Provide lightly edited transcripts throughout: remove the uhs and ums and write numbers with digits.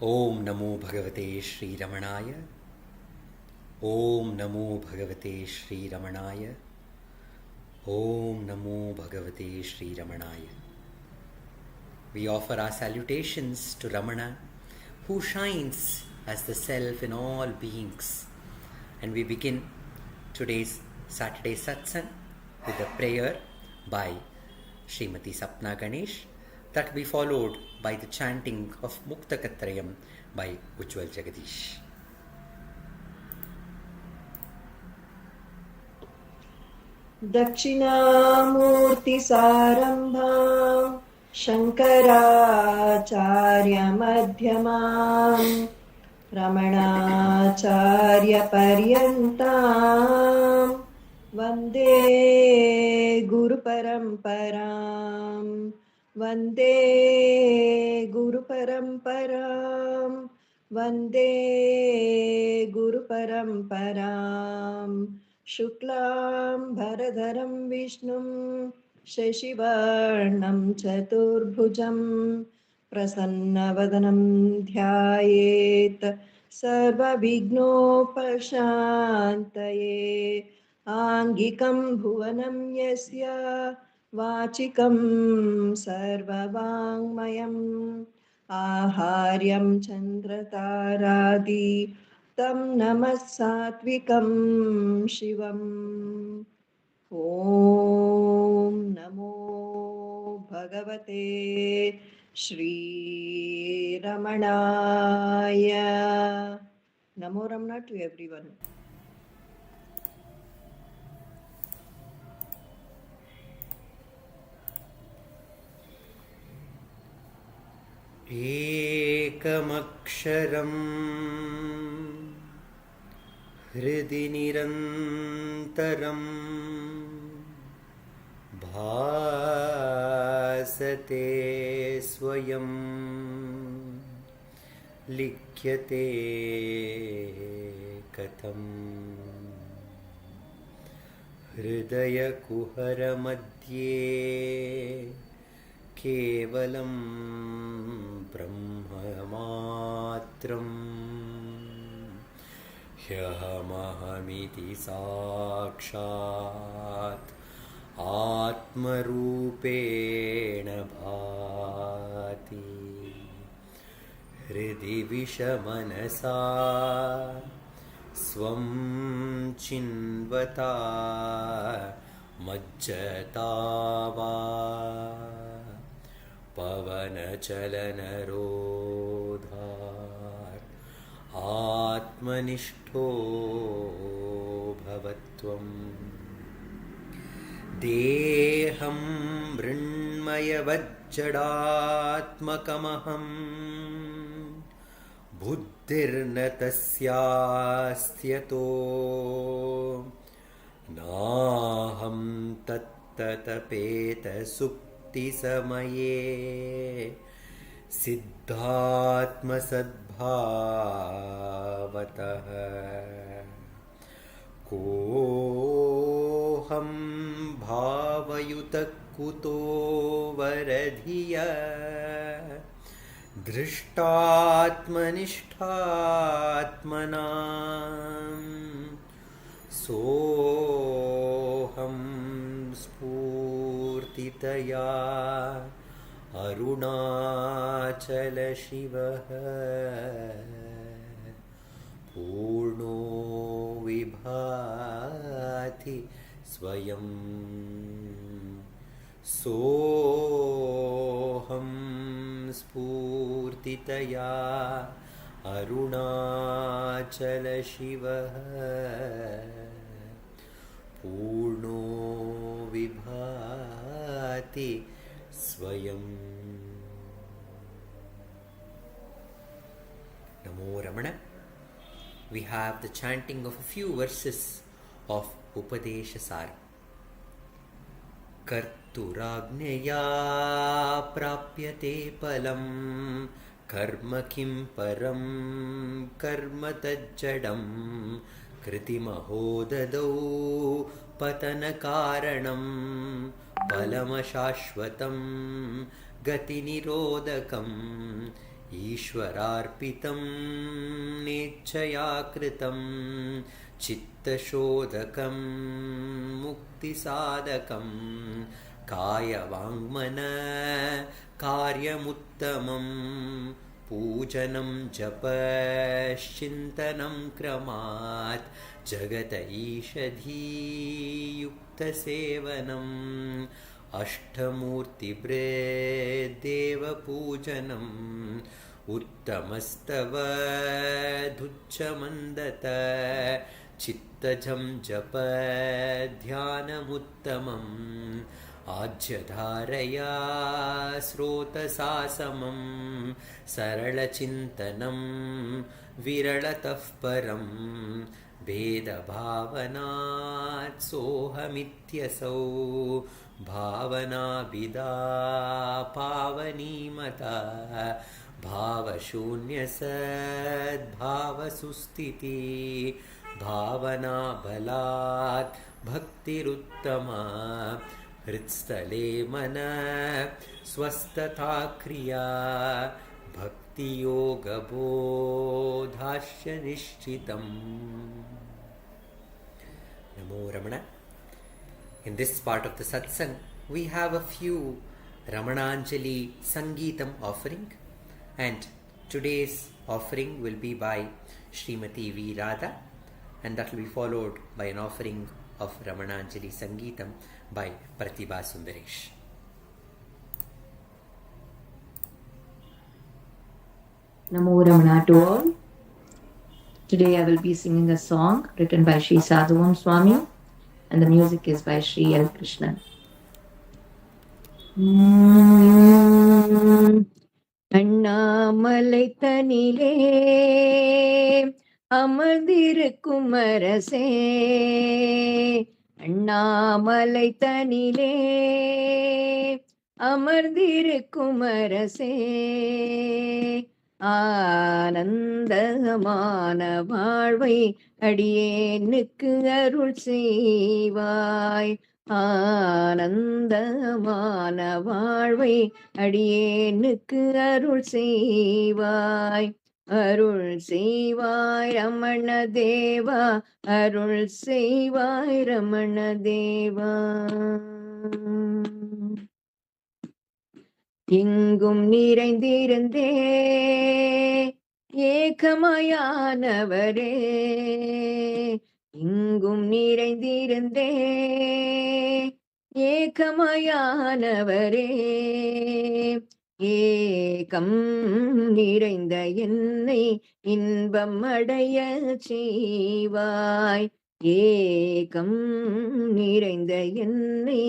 ओम नमो भगवते श्री रमणाय। ओम नमो भगवते श्री रमणाय। ओम नमो भगवते Shri रमणाय। We offer our salutations to Ramana, who shines as the self in all beings. And we begin today's Saturday Satsang with a prayer by Srimati Sapna Ganesh, that will be followed by the chanting of Muktaka trayam by Ujwal Jagadeesh. Dakshinamurti सारंभां Shankaracharya मध्यमां रमणाचार्य पर्यन्तां वन्दे गुरु परंपरां वन्दे गुरु परंपरां वन्दे गुरु परंपरां शुक्लां भरधरं विष्णुं शशिवर्णं चतुर्भुजं प्रसन्नवदनं ध्यायेत् सर्वविघ्नोपशान्तये आङ्गिकं भुवनं यस्य वाचिकं सर्ववाङ्मयम् आहार्यं चन्द्रतारादि तं नमः सात्विकं शिवम्। ॐ नमो भगवते श्रीरमणाय। नमो रमणा to everyone. एकमक्षरम् हृदि निरन्तरम् भासते स्वयं लिख्यते कथम् हृदयकुहरमध्ये केवलं ब्रह्ममात्रम् ह्यहमहमिति साक्षात् आत्मरूपेण भाति। हृदि विषमनसा स्वं चिन्वता मज्जता वा पवनचलनरोधात् आत्मनिष्ठो भवत्वम्। देहं मृण्मयवज्जडात्मकमहं बुद्धिर्न तस्यास्त्यतो नाहं तत्ततपेतसुप्तिसमये सिद्धात्मसद्भावतः। कोऽहं भावयुतः कुतो वरधिया दृष्टात्मनिष्ठात्मना सोऽहं स्फूर्तितया अरुणाचलशिवः पूर्णो विभाति स्वयं। सोऽहं स्फूर्तितया अरुणाचलशिवः पूर्णो विभाति स्वयं। Namo Ramana. We have the chanting of a few verses of Upadesa Saram. Karturagneya prapyate palam कर्म किं परं कर्म तज्जडं कृतिमहोददौ पतनकारणं फलमशाश्वतं गतिनिरोधकं ईश्वरार्पितं नेच्छया कृतं चित्तशोधकं मुक्तिसाधकं कायवाङ्मन कार्यमुत्तमं पूजनं जपश्चिन्तनं क्रमात् जगत ईषधीयुक्तसेवनम् अष्टमूर्तिभृद्देवपूजनम् उत्तमस्तवधुच्छमन्दत चित्तजं जप ध्यानमुत्तमम् आज्यधारया स्रोतसा समं सरलचिन्तनं विरलतः परं भेदभावनात् सोऽहमित्यसौ भावनाभिदा पावनीमता भावशून्यसद्भावसुस्थिति भावनाबलात् भक्तिरुत्तमा हृत्स्थले मन स्वस्थता क्रिया भक्तियोगबोधाश्च निश्चितम्. नमो रमण. In this part of the satsang, we have a few Ramananjali Sangeetam offering, and today's offering will be by Srimati V. Radha, and that will be followed by an offering of Ramananjali Sangeetam by Pratibha Sundaresh. Namo Ramana to all. Today I will be singing a song written by Sri Sadhuvam Swami, and the music is by Sri L. Krishnan. Annamalai தனிலே அமர்ந்திருக்கும் அரசே, அண்ணாமலை தனிலே அமர்ந்திருக்கும் அரசே, ஆனந்தமான வாழ்வை அடியேனுக்கு அருள் செய்வாய், ஆனந்தமான வாழ்வை அடியேனுக்கு அருள் செய்வாய், அருள் செய்வாய் ரமண தேவா, அருள் செய்வாய் ரமண தேவா. எங்கும் நிறைந்திருந்தே ஏகமயானவரே, எங்கும் நிறைந்திருந்தே ஏகமயானவரே, ஏகம் நிறைந்த என்னை இன்பம் அடைய செய்வாய், ஏகம் நிறைந்த என்னை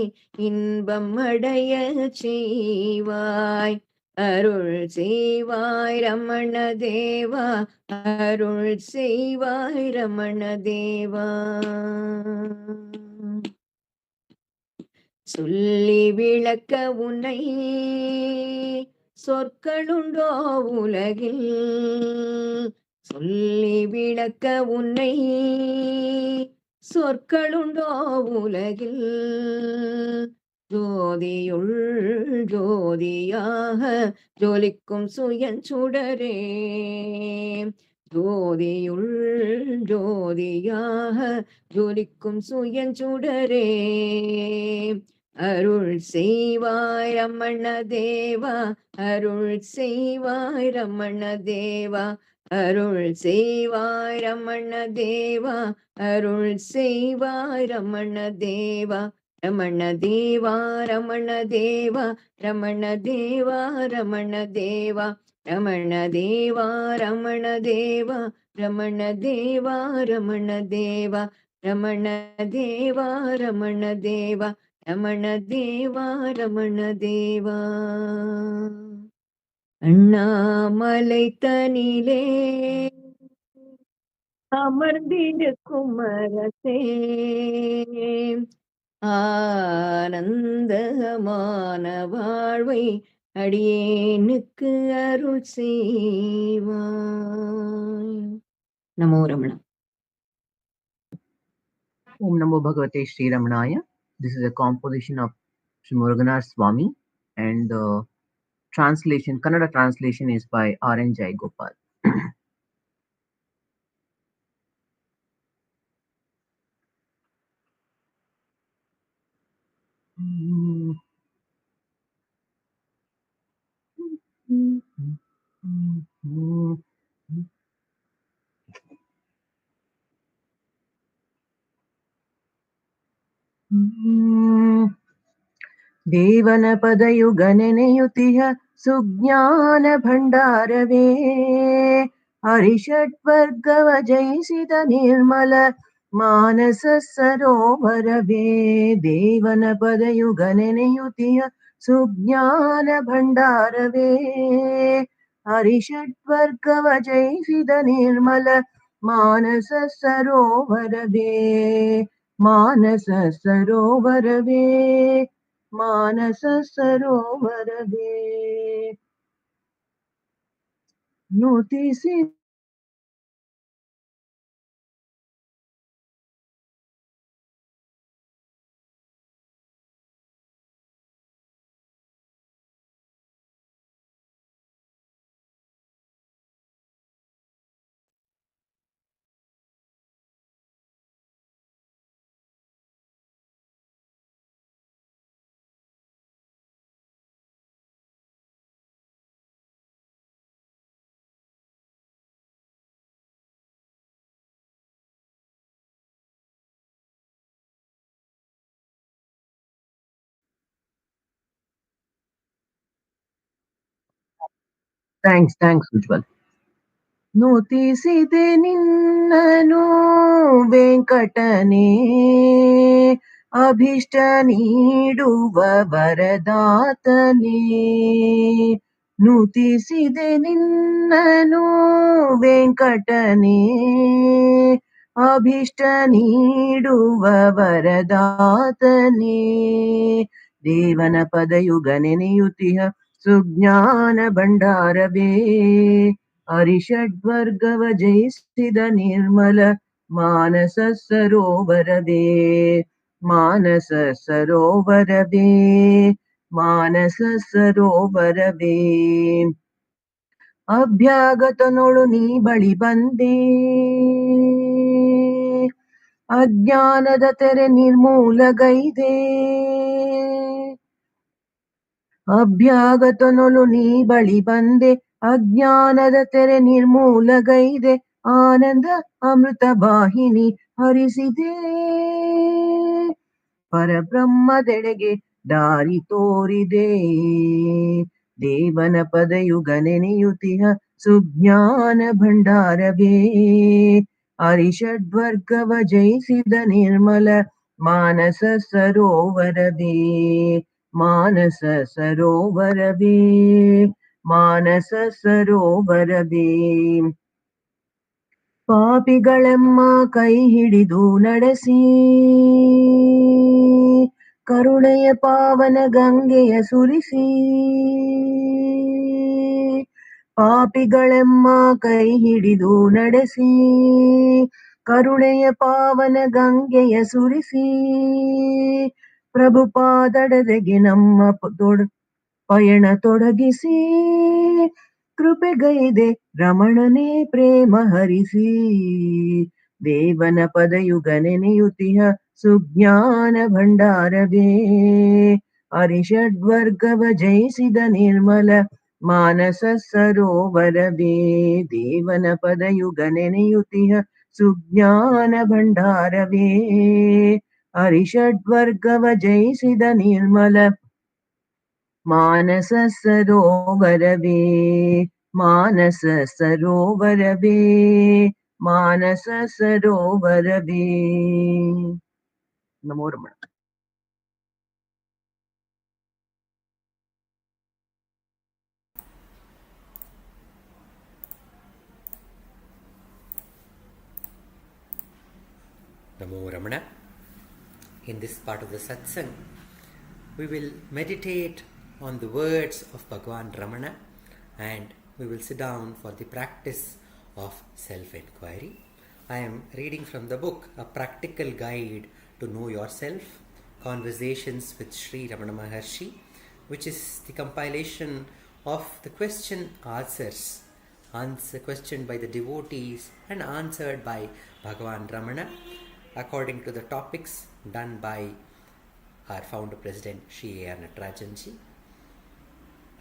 இன்பம் அடைய செய்வாய், அருள் செய்வாய் ரமண தேவா, அருள் செய்வாய் ரமண தேவா. சொல்லி விளக்க உன்னை சொற்களுண்டோ உலகில், சொல்லி விளக்க உன்னை சொற்களுண்டோ உலகில், ஜோதியுள் ஜோதியாக ஜொலிக்கும் சுயஞ்சுடரே, ஜோதியுள் ஜோதியாக ஜொலிக்கும் சுயஞ்சுடரே, அருள் செய்வாய் ரமண தேவா, அருள் செய்வாய் ரமண தேவா, அருள் செய்வாய் ரமண தேவா, அருள் செய்வாய் ரமண தேவா. ரமண தேவா ரமண தேவா, ரமண தேவா ரமண தேவா, ரமண தேவா ரமண தேவா, ரமண தேவா ரமண தேவா, ரமண தேவா ரமண தேவா, ரமண தேவா ரமண தேவா. அண்ணாமலை தனிலே அமர்ந்திருக்கும் அரசே, ஆனந்தமான வாழ்வை அடியேனுக்கு அருள் செய்வாய். நமோ Ramana. Om Namo Bhagavate Sri Ramanaya. This is a composition of Sri Muruganar Swami, and the translation, Kannada translation is by R.N. Jayagopal. ದೇವನ ಪದಯುಗನೆನೆಯುತಿಹ ಸುಜ್ಞಾನ ಭಂಡಾರವೇ ಹರಿಷಡ್ವರ್ಗವ ಜಯಿಸಿದ ನಿರ್ಮಲ ಮಾನಸ ಸರೋವರವೇ ದೇವನ ಪದಯುಗನೆನೆಯುತಿಹ ಸುಜ್ಞಾನ ಭಂಡಾರವೇ ಹರಿಷಡ್ವರ್ಗವ ಜಯಿಸಿದ ನಿರ್ಮಲ ಮಾನಸ ಸರೋವರವೇ ಮಾನಸ ಸರೋವರವೇ ಮಾನಸ ಸರೋವರವೇ ನುತಿಸಿ ಥ್ಯಾಂಕ್ಸ್ ಉಜ್ವಲ್. ನುತಿಸಿದೆ ನಿನ್ನನು ವೆಂಕಟನೇ ಅಭಿಷ್ಟ ನೀಡುವ ವರದಾತನೇ ನುತಿಸಿದೆ ನಿನ್ನನು ವೆಂಕಟನೇ ಅಭಿಷ್ಟ ನೀಡುವ ವರದಾತನೇ ದೇವನ ಪದಯುಗ ನೆನೆಯುತಿಹ ಸುಜ್ಞಾನ ಭಂಡಾರವೇ ಹರಿಷಡ್ವರ್ಗವ ಜಯಿಸಿದ ನಿರ್ಮಲ ಮಾನಸ ಸರೋವರವೇ ಮಾನಸ ಸರೋವರವೇ ಮಾನಸ ಸರೋವರವೇ ಅಭ್ಯಾಗತನೊಳು ನೀ ಬಳಿ ಬಂದೇ ಅಜ್ಞಾನದ ತೆರೆ ನಿರ್ಮೂಲಗೈದೆ ಅಭ್ಯಾಗತನೊಳು ನೀ ಬಳಿ ಬಂದೆ ಅಜ್ಞಾನದ ತೆರೆ ನಿರ್ಮೂಲಗೈದೆ ಆನಂದ ಅಮೃತ ವಾಹಿನಿ ಹರಿಸಿದೆ ಪರಬ್ರಹ್ಮದೆಡೆಗೆ ದಾರಿ ತೋರಿದೆ ದೇವನ ಪದಯುಗ ನೆನೆಯುತಿಹ ಸುಜ್ಞಾನ ಭಂಡಾರವೇ ಹರಿಷಡ್ವರ್ಗವ ಜಯಿಸಿದ ನಿರ್ಮಲ ಮಾನಸ ಸರೋವರವೇ ಮಾನಸ ಸರೋವರವೇ ಮಾನಸ ಸರೋವರವೇ ಪಾಪಿಗಳೆಮ್ಮ ಕೈ ಹಿಡಿದು ನಡೆಸಿ ಕರುಣೆಯ ಪಾವನ ಗಂಗೆಯ ಸುರಿಸಿ ಪಾಪಿಗಳೆಮ್ಮ ಕೈ ಹಿಡಿದು ನಡೆಸಿ ಕರುಣೆಯ ಪಾವನ ಗಂಗೆಯ ಸುರಿಸಿ ಪ್ರಭುಪಾದಡೆಗೆ ನಮ್ಮ ಪಯಣ ತೊಡಗಿಸಿ ಕೃಪೆಗೈದೆ ರಮಣನೇ ಪ್ರೇಮ ಹರಿಸಿ ದೇವನ ಪದಯುಗ ನೆನೆಯುತಿಹ ಸುಜ್ಞಾನ ಭಂಡಾರವೇ ಹರಿಷಡ್ವರ್ಗವ ಜಯಿಸಿದ ನಿರ್ಮಲ ಮಾನಸ ಸರೋವರವೇ ದೇವನ ಪದಯುಗ ನೆನೆಯುತಿಹ ಸುಜ್ಞಾನ ಭಂಡಾರವೇ ಹರಿಷಡ್ವರ್ಗವ ಜಯಿಸಿದ ನಿರ್ಮಲ ಮಾನಸ ಸರೋವರವೇ ಮಾನಸ ಸರೋವರವೇ ಮಾನಸ ಸರೋವರವೇ ನಮೋ Ramana. Namo Ramana. In this part of the satsang, we will meditate on the words of Bhagavan Ramana and we will sit down for the practice of self-enquiry. I am reading from the book A Practical Guide to Know Yourself, Conversations with Sri Ramana Maharshi, which is the compilation of the question questioned by the devotees and answered by Bhagavan Ramana according to the topics done by our founder president Sri Natarajanji.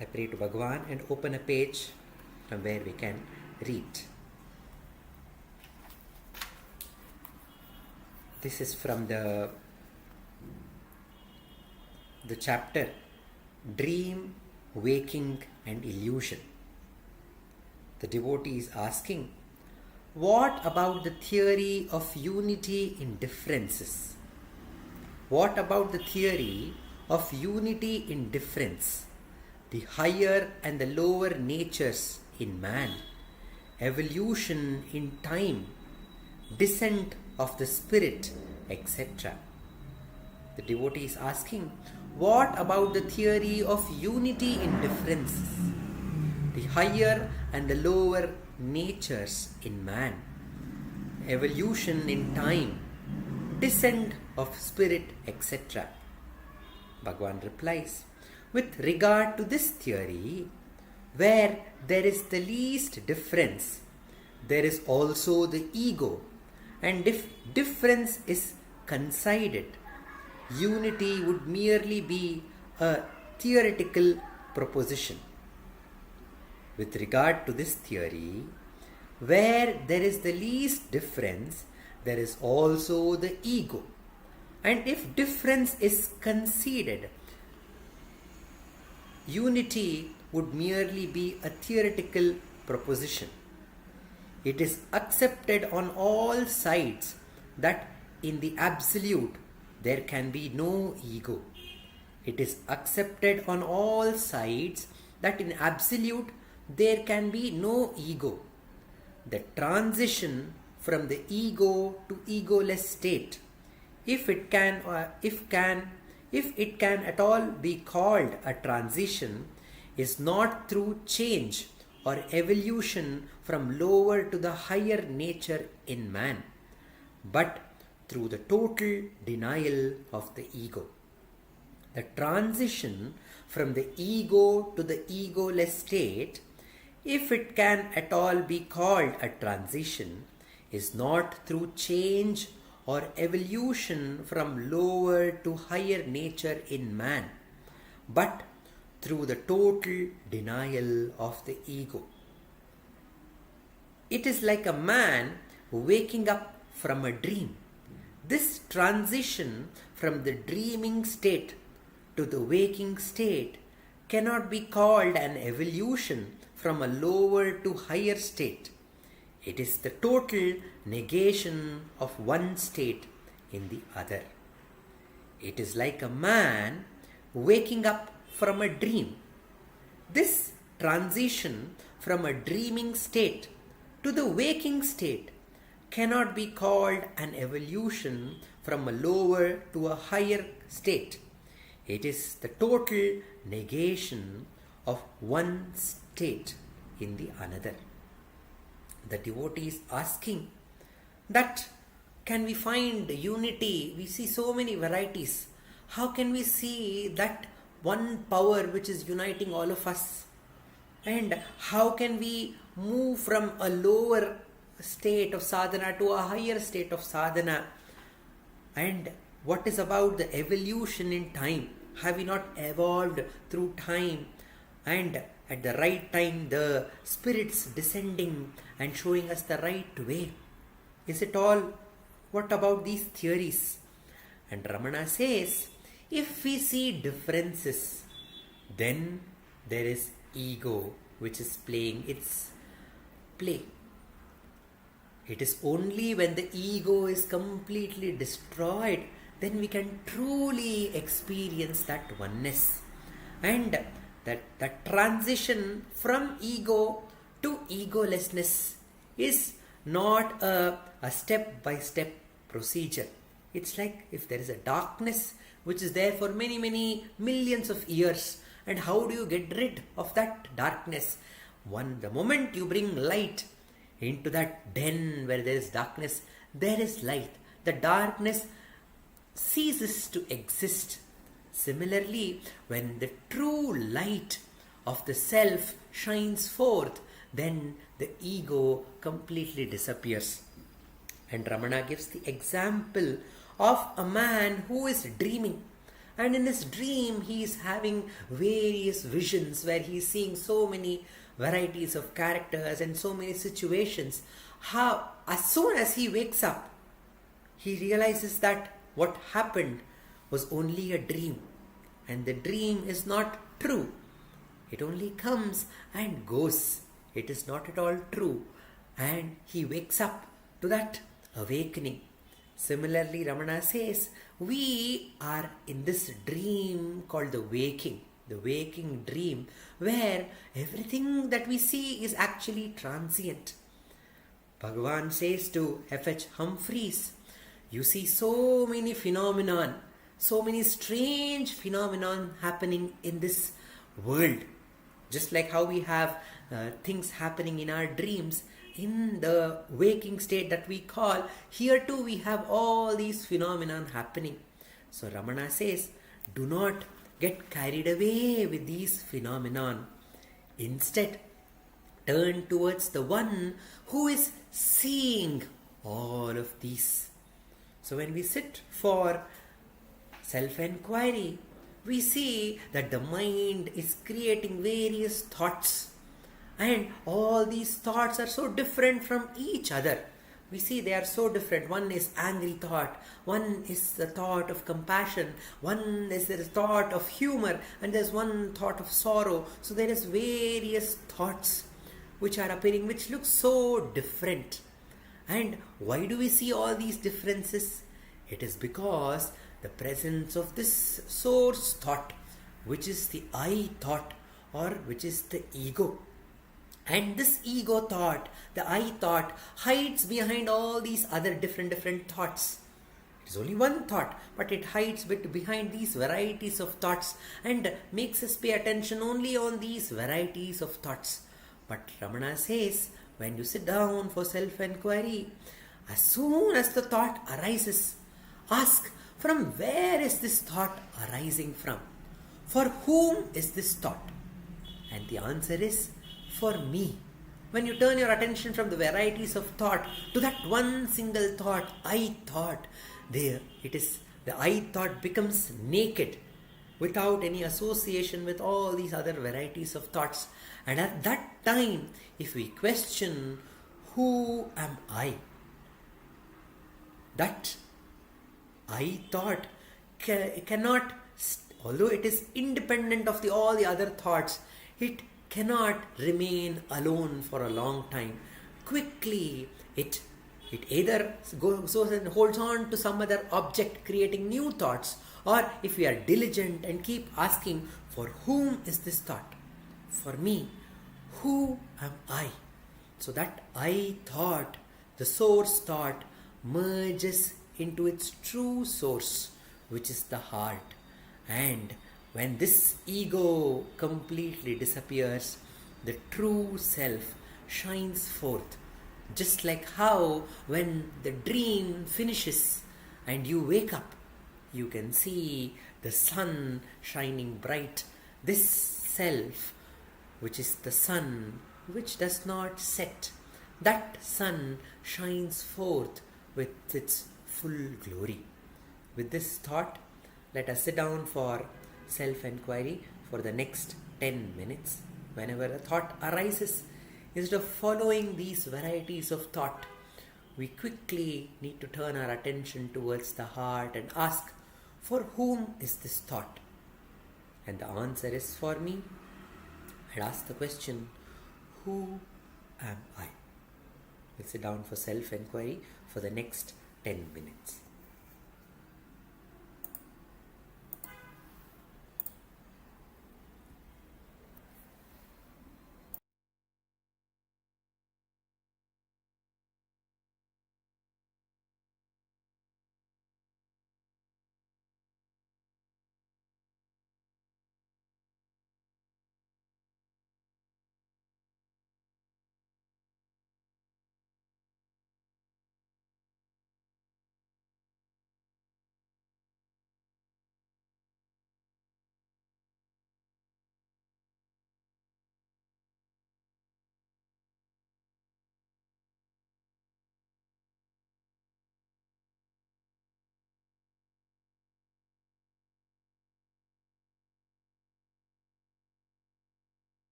I pray to Bhagavan and open a page from where we can read. This is from the chapter Dream, Waking and Illusion. The devotee is asking, what about the theory of unity in differences? What about the theory of unity in difference? The higher and the lower natures in man, evolution in time, descent of the spirit, etc. The devotee is asking, what about the theory of unity in differences? The higher and the lower natures in man, evolution in time, descent of spirit, etc. Bhagavan replies, with regard to this theory, where there is the least difference, there is also the ego, and if difference is considered, unity would merely be a theoretical proposition. With regard to this theory, where there is the least difference, there is also the ego, and if difference is conceded, unity would merely be a theoretical proposition. It is accepted on all sides that in the absolute there can be no ego. It is accepted on all sides that in absolute there can be no ego. The transition from the ego to egoless state, if it can at all be called a transition, is not through change or evolution from lower to the higher nature in man, but through the total denial of the ego. The transition from the ego to the egoless state, if it can at all be called a transition, is not through change or evolution from lower to higher nature in man, but through the total denial of the ego. It is like a man waking up from a dream. This transition from the dreaming state to the waking state cannot be called an evolution from a lower to higher state. It is the total negation of one state in the other. It is like a man waking up from a dream. This transition from a dreaming state to the waking state cannot be called an evolution from a lower to a higher state. It is the total negation of one state in the another. The devotee is asking that can we find unity? We see so many varieties. How can we see that one power which is uniting all of us? And how can we move from a lower state of sadhana to a higher state of sadhana? And what is about the evolution in time? Have we not evolved through time? And at the right time, the spirits descending and showing us the right way. Is it all? What about these theories? And Ramana says, if we see differences, then there is ego which is playing its play. It is only when the ego is completely destroyed, then we can truly experience that oneness. And that transition from ego to egolessness is not a step-by-step procedure. It's like if there is a darkness which is there for many, many millions of years, and how do you get rid of that darkness? The moment you bring light into that den where there is darkness, there is light. The darkness ceases to exist. Similarly, when the true light of the self shines forth, then the ego completely disappears. And Ramana gives the example of a man who is dreaming. And in his dream, he is having various visions where he is seeing so many varieties of characters and so many situations. How, as soon as he wakes up, he realizes that what happened was only a dream. And the dream is not true. It only comes and goes. It is not at all true. And he wakes up to that awakening. Similarly, Ramana says, we are in this dream called the waking dream, where everything that we see is actually transient. Bhagavan says to F.H. Humphreys, you see so many phenomenon, so many strange phenomenon happening in this world. Just like how we have things happening in our dreams, in the waking state that we call, here too we have all these phenomenon happening. So Ramana says, do not get carried away with these phenomenon. Instead, turn towards the one who is seeing all of these. So when we sit for self-enquiry, we see that the mind is creating various thoughts. And all these thoughts are so different from each other. We see they are so different. One is angry thought, one is the thought of compassion, one is the thought of humor, and there's one thought of sorrow. So there is various thoughts which are appearing, which look so different. And why do we see all these differences? It is because the presence of this source thought, which is the I thought, or which is the ego. And this ego thought, the I thought, hides behind all these other different thoughts. It is only one thought, but it hides behind these varieties of thoughts and makes us pay attention only on these varieties of thoughts. But Ramana says, when you sit down for self-enquiry, as soon as the thought arises, ask, from where is this thought arising from? For whom is this thought? And the answer is, for me. When you turn your attention from the varieties of thought to that one single thought, I thought, there it is, the I thought becomes naked without any association with all these other varieties of thoughts. And at that time, if we question, who am I? That I thought cannot, although it is independent of all the other thoughts, it cannot remain alone for a long time. Quickly, it either goes and holds on to some other object, creating new thoughts, or if we are diligent and keep asking, for whom is this thought? For me. Who am I? So that I thought, the source thought, merges into its true source, which is the heart. And when this ego completely disappears, the true self shines forth. Just like how when the dream finishes and you wake up, you can see the sun shining bright. This self, which is the sun, which does not set, that sun shines forth with its full glory. With this thought, let us sit down for self-enquiry for the next 10 minutes. Whenever a thought arises, instead of following these varieties of thought, we quickly need to turn our attention towards the heart and ask, for whom is this thought? And the answer is for me. And ask the question, who am I? We'll sit down for self-enquiry for the next 10 minutes.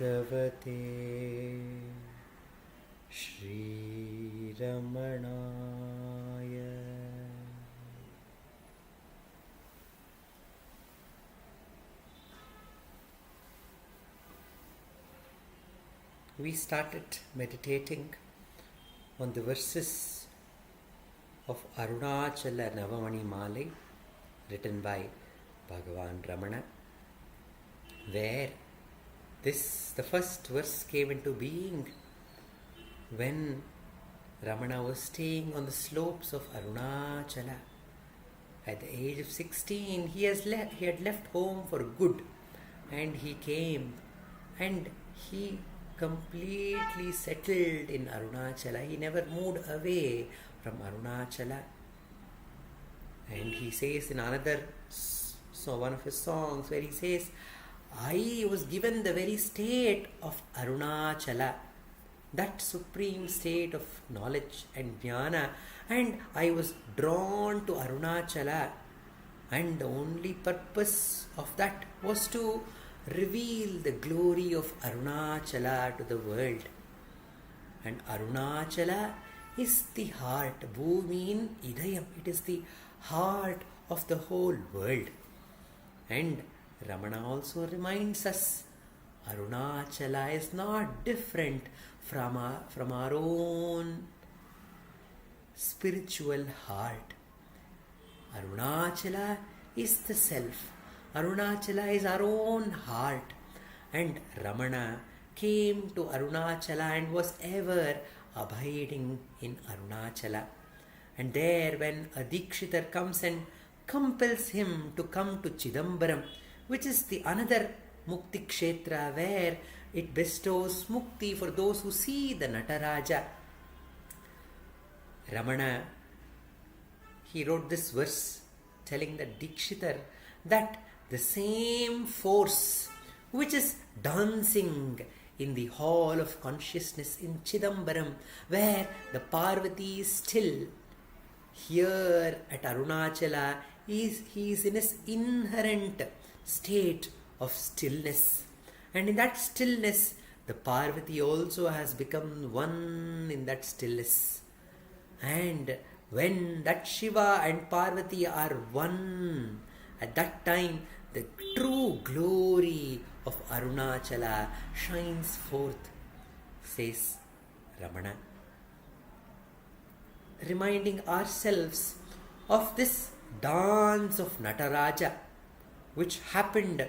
Bhagavate Shri Ramanaya. We started meditating on the verses of Arunachala Navamanimalai written by Bhagavan Ramana, where the first verse came into being when Ramana was staying on the slopes of Arunachala. At the age of 16, he had left home for good, and he came and he completely settled in Arunachala. He never moved away from Arunachala. And he says in one of his songs, where he says, I was given the very state of Arunachala, that supreme state of knowledge and jnana, and I was drawn to Arunachala, and the only purpose of that was to reveal the glory of Arunachala to the world. And Arunachala is the heart. Bhumin idayam. It is the heart of the whole world. And Ramana also reminds us, Arunachala is not different from our own spiritual heart. Arunachala is the self. Arunachala is our own heart. And Ramana came to Arunachala and was ever abiding in Arunachala. And there, when a Dikshitar comes and compels him to come to Chidambaram, which is the another Mukti Kshetra, where it bestows Mukti for those who see the Nataraja. Ramana, he wrote this verse telling the Dikshitar that the same force which is dancing in the hall of consciousness in Chidambaram, where the Parvati is still, here at Arunachala, he is in his inherent state of stillness. And in that stillness, the Parvati also has become one in that stillness. And when that Shiva and Parvati are one, at that time the true glory of Arunachala shines forth, says Ramana, reminding ourselves of this dance of Nataraja, which happened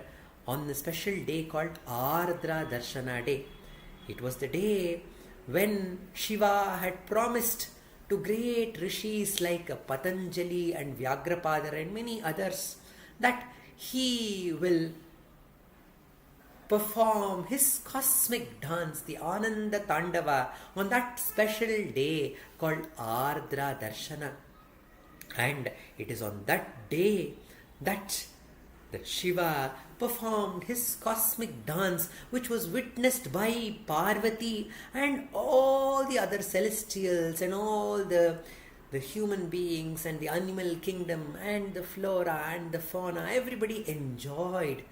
on the special day called Ardra Darshana Day. It was the day when Shiva had promised to great rishis like Patanjali and Vyagrapadar and many others that he will perform his cosmic dance, the Ananda Tandava, on that special day called Ardra Darshana. And it is on that day that Shiva performed his cosmic dance, which was witnessed by Parvati and all the other celestials and all the human beings and the animal kingdom and the flora and the fauna. Everybody enjoyed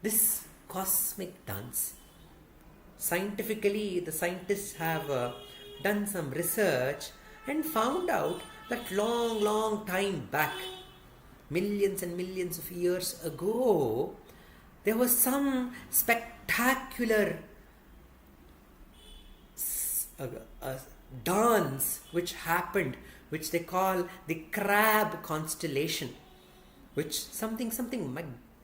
this cosmic dance. Scientifically, the scientists have done some research and found out that long time back, millions and millions of years ago, there was some spectacular dance which happened, which they call the crab constellation, which something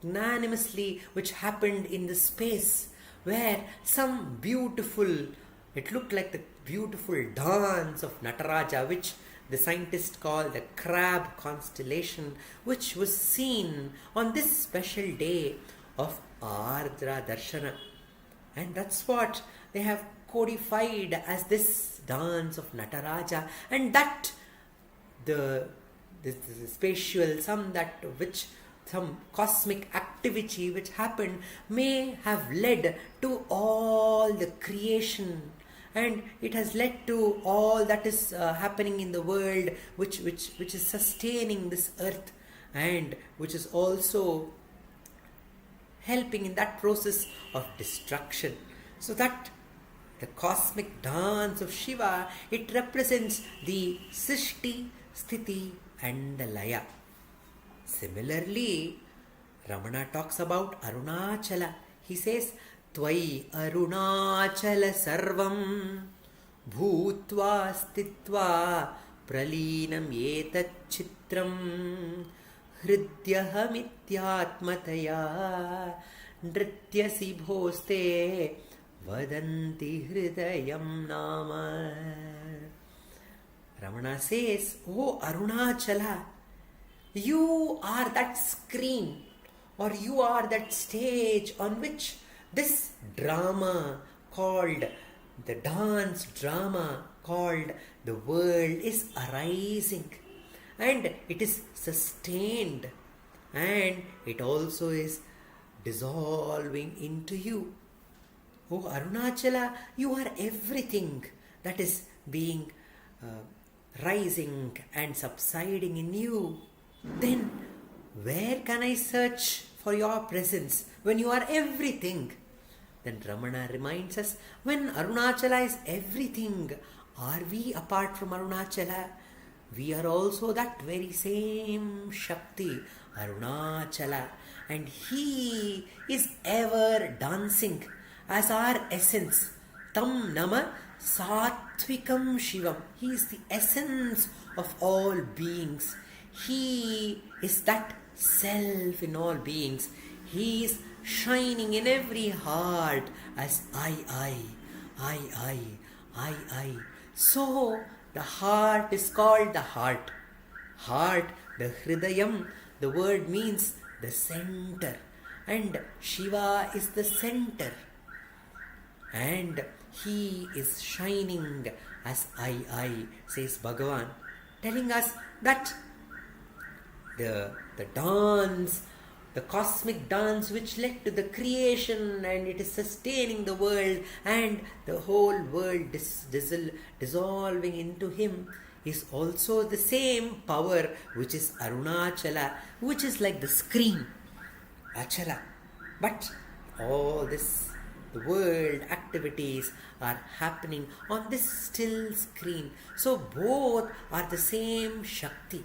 magnanimously which happened in the space, where some beautiful, it looked like the beautiful dance of Nataraja, which the scientists call the crab constellation, which was seen on this special day of Ardra Darshana. And that's what they have codified as this dance of Nataraja, and that the spatial, some cosmic activity which happened may have led to all the creation, and it has led to all that is happening in the world, which is sustaining this earth, and which is also helping in that process of destruction. So that the cosmic dance of Shiva, it represents the Srishti, Sthiti and the Laya. Similarly, Ramana talks about Arunachala. He says, Tvai Arunachala Sarvam Bhutva Stitva Pralinam Etat Chitram Hridyahamityatmataya Nrityasi Bhoste Vadanti Hridayam Nama. Ramana says, Oh Arunachala, you are that screen, or you are that stage on which this drama called, the dance drama called the world is arising, and it is sustained, and it also is dissolving into you. Oh Arunachala, you are everything that is being rising and subsiding in you. Then where can I search for your presence when you are everything? Then Ramana reminds us, when Arunachala is everything, are we apart from Arunachala? We are also that very same Shakti, Arunachala, and he is ever dancing as our essence. Tam Nama Satvikam Shivam. He is the essence of all beings. He is that self in all beings. He is shining in every heart as I. So the heart is called the heart. Heart, the Hridayam, the word means the center. And Shiva is the center. And he is shining as I, says Bhagavan, telling us that the dance, the cosmic dance which led to the creation, and it is sustaining the world, and the whole world dissolving into him, is also the same power which is Arunachala, which is like the screen, Achala. But all this, the world activities are happening on this still screen. So both are the same Shakti.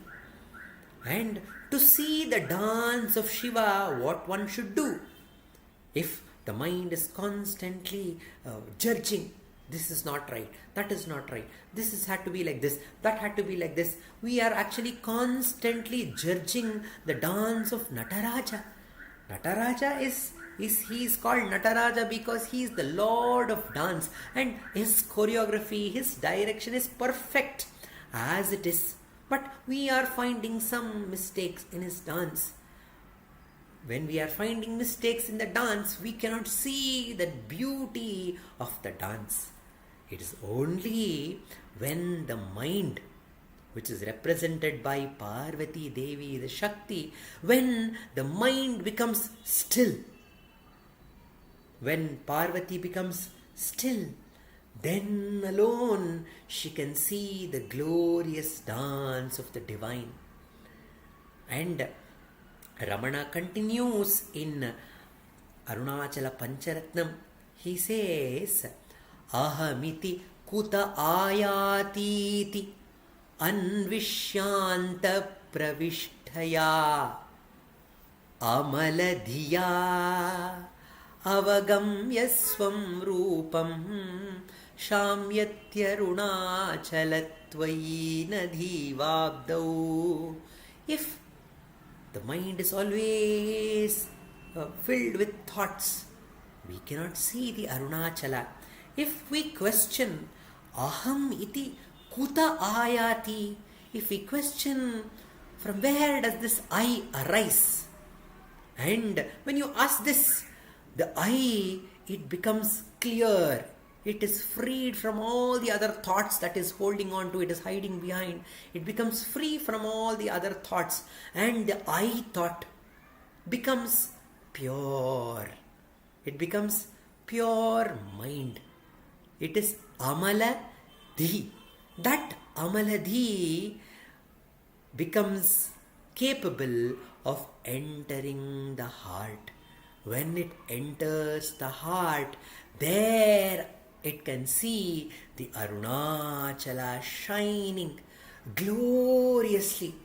And to see the dance of Shiva, what one should do? If the mind is constantly judging, this is not right, that is not right, this has had to be like this, that had to be like this, we are actually constantly judging the dance of Nataraja. Nataraja is he is called Nataraja because he is the Lord of dance, and his choreography, his direction is perfect as it is. But we are finding some mistakes in his dance. When we are finding mistakes in the dance, we cannot see the beauty of the dance. It is only when the mind, which is represented by Parvati Devi, the Shakti, when the mind becomes still, when Parvati becomes still, then alone she can see the glorious dance of the divine. And Ramana continues in Arunachala Pancharatnam. He says, Ahamiti kuta ayatiti anvishyanta pravishtaya amaladhiya avagamyasvam rupam shamyatyarunachalatvayi nadhivabdau. If the mind is always filled with thoughts, we cannot see the Arunachala. If we question aham iti kuta ayati, if we question from where does this I arise, and when you ask this, the I, it becomes clear. It is freed from all the other thoughts that is holding on to, it is hiding behind. It becomes free from all the other thoughts, and the I thought becomes pure. It becomes pure mind. It is Amaladhi. That Amaladhi becomes capable of entering the heart. when it enters the heart, there it can see the Arunachala shining gloriously.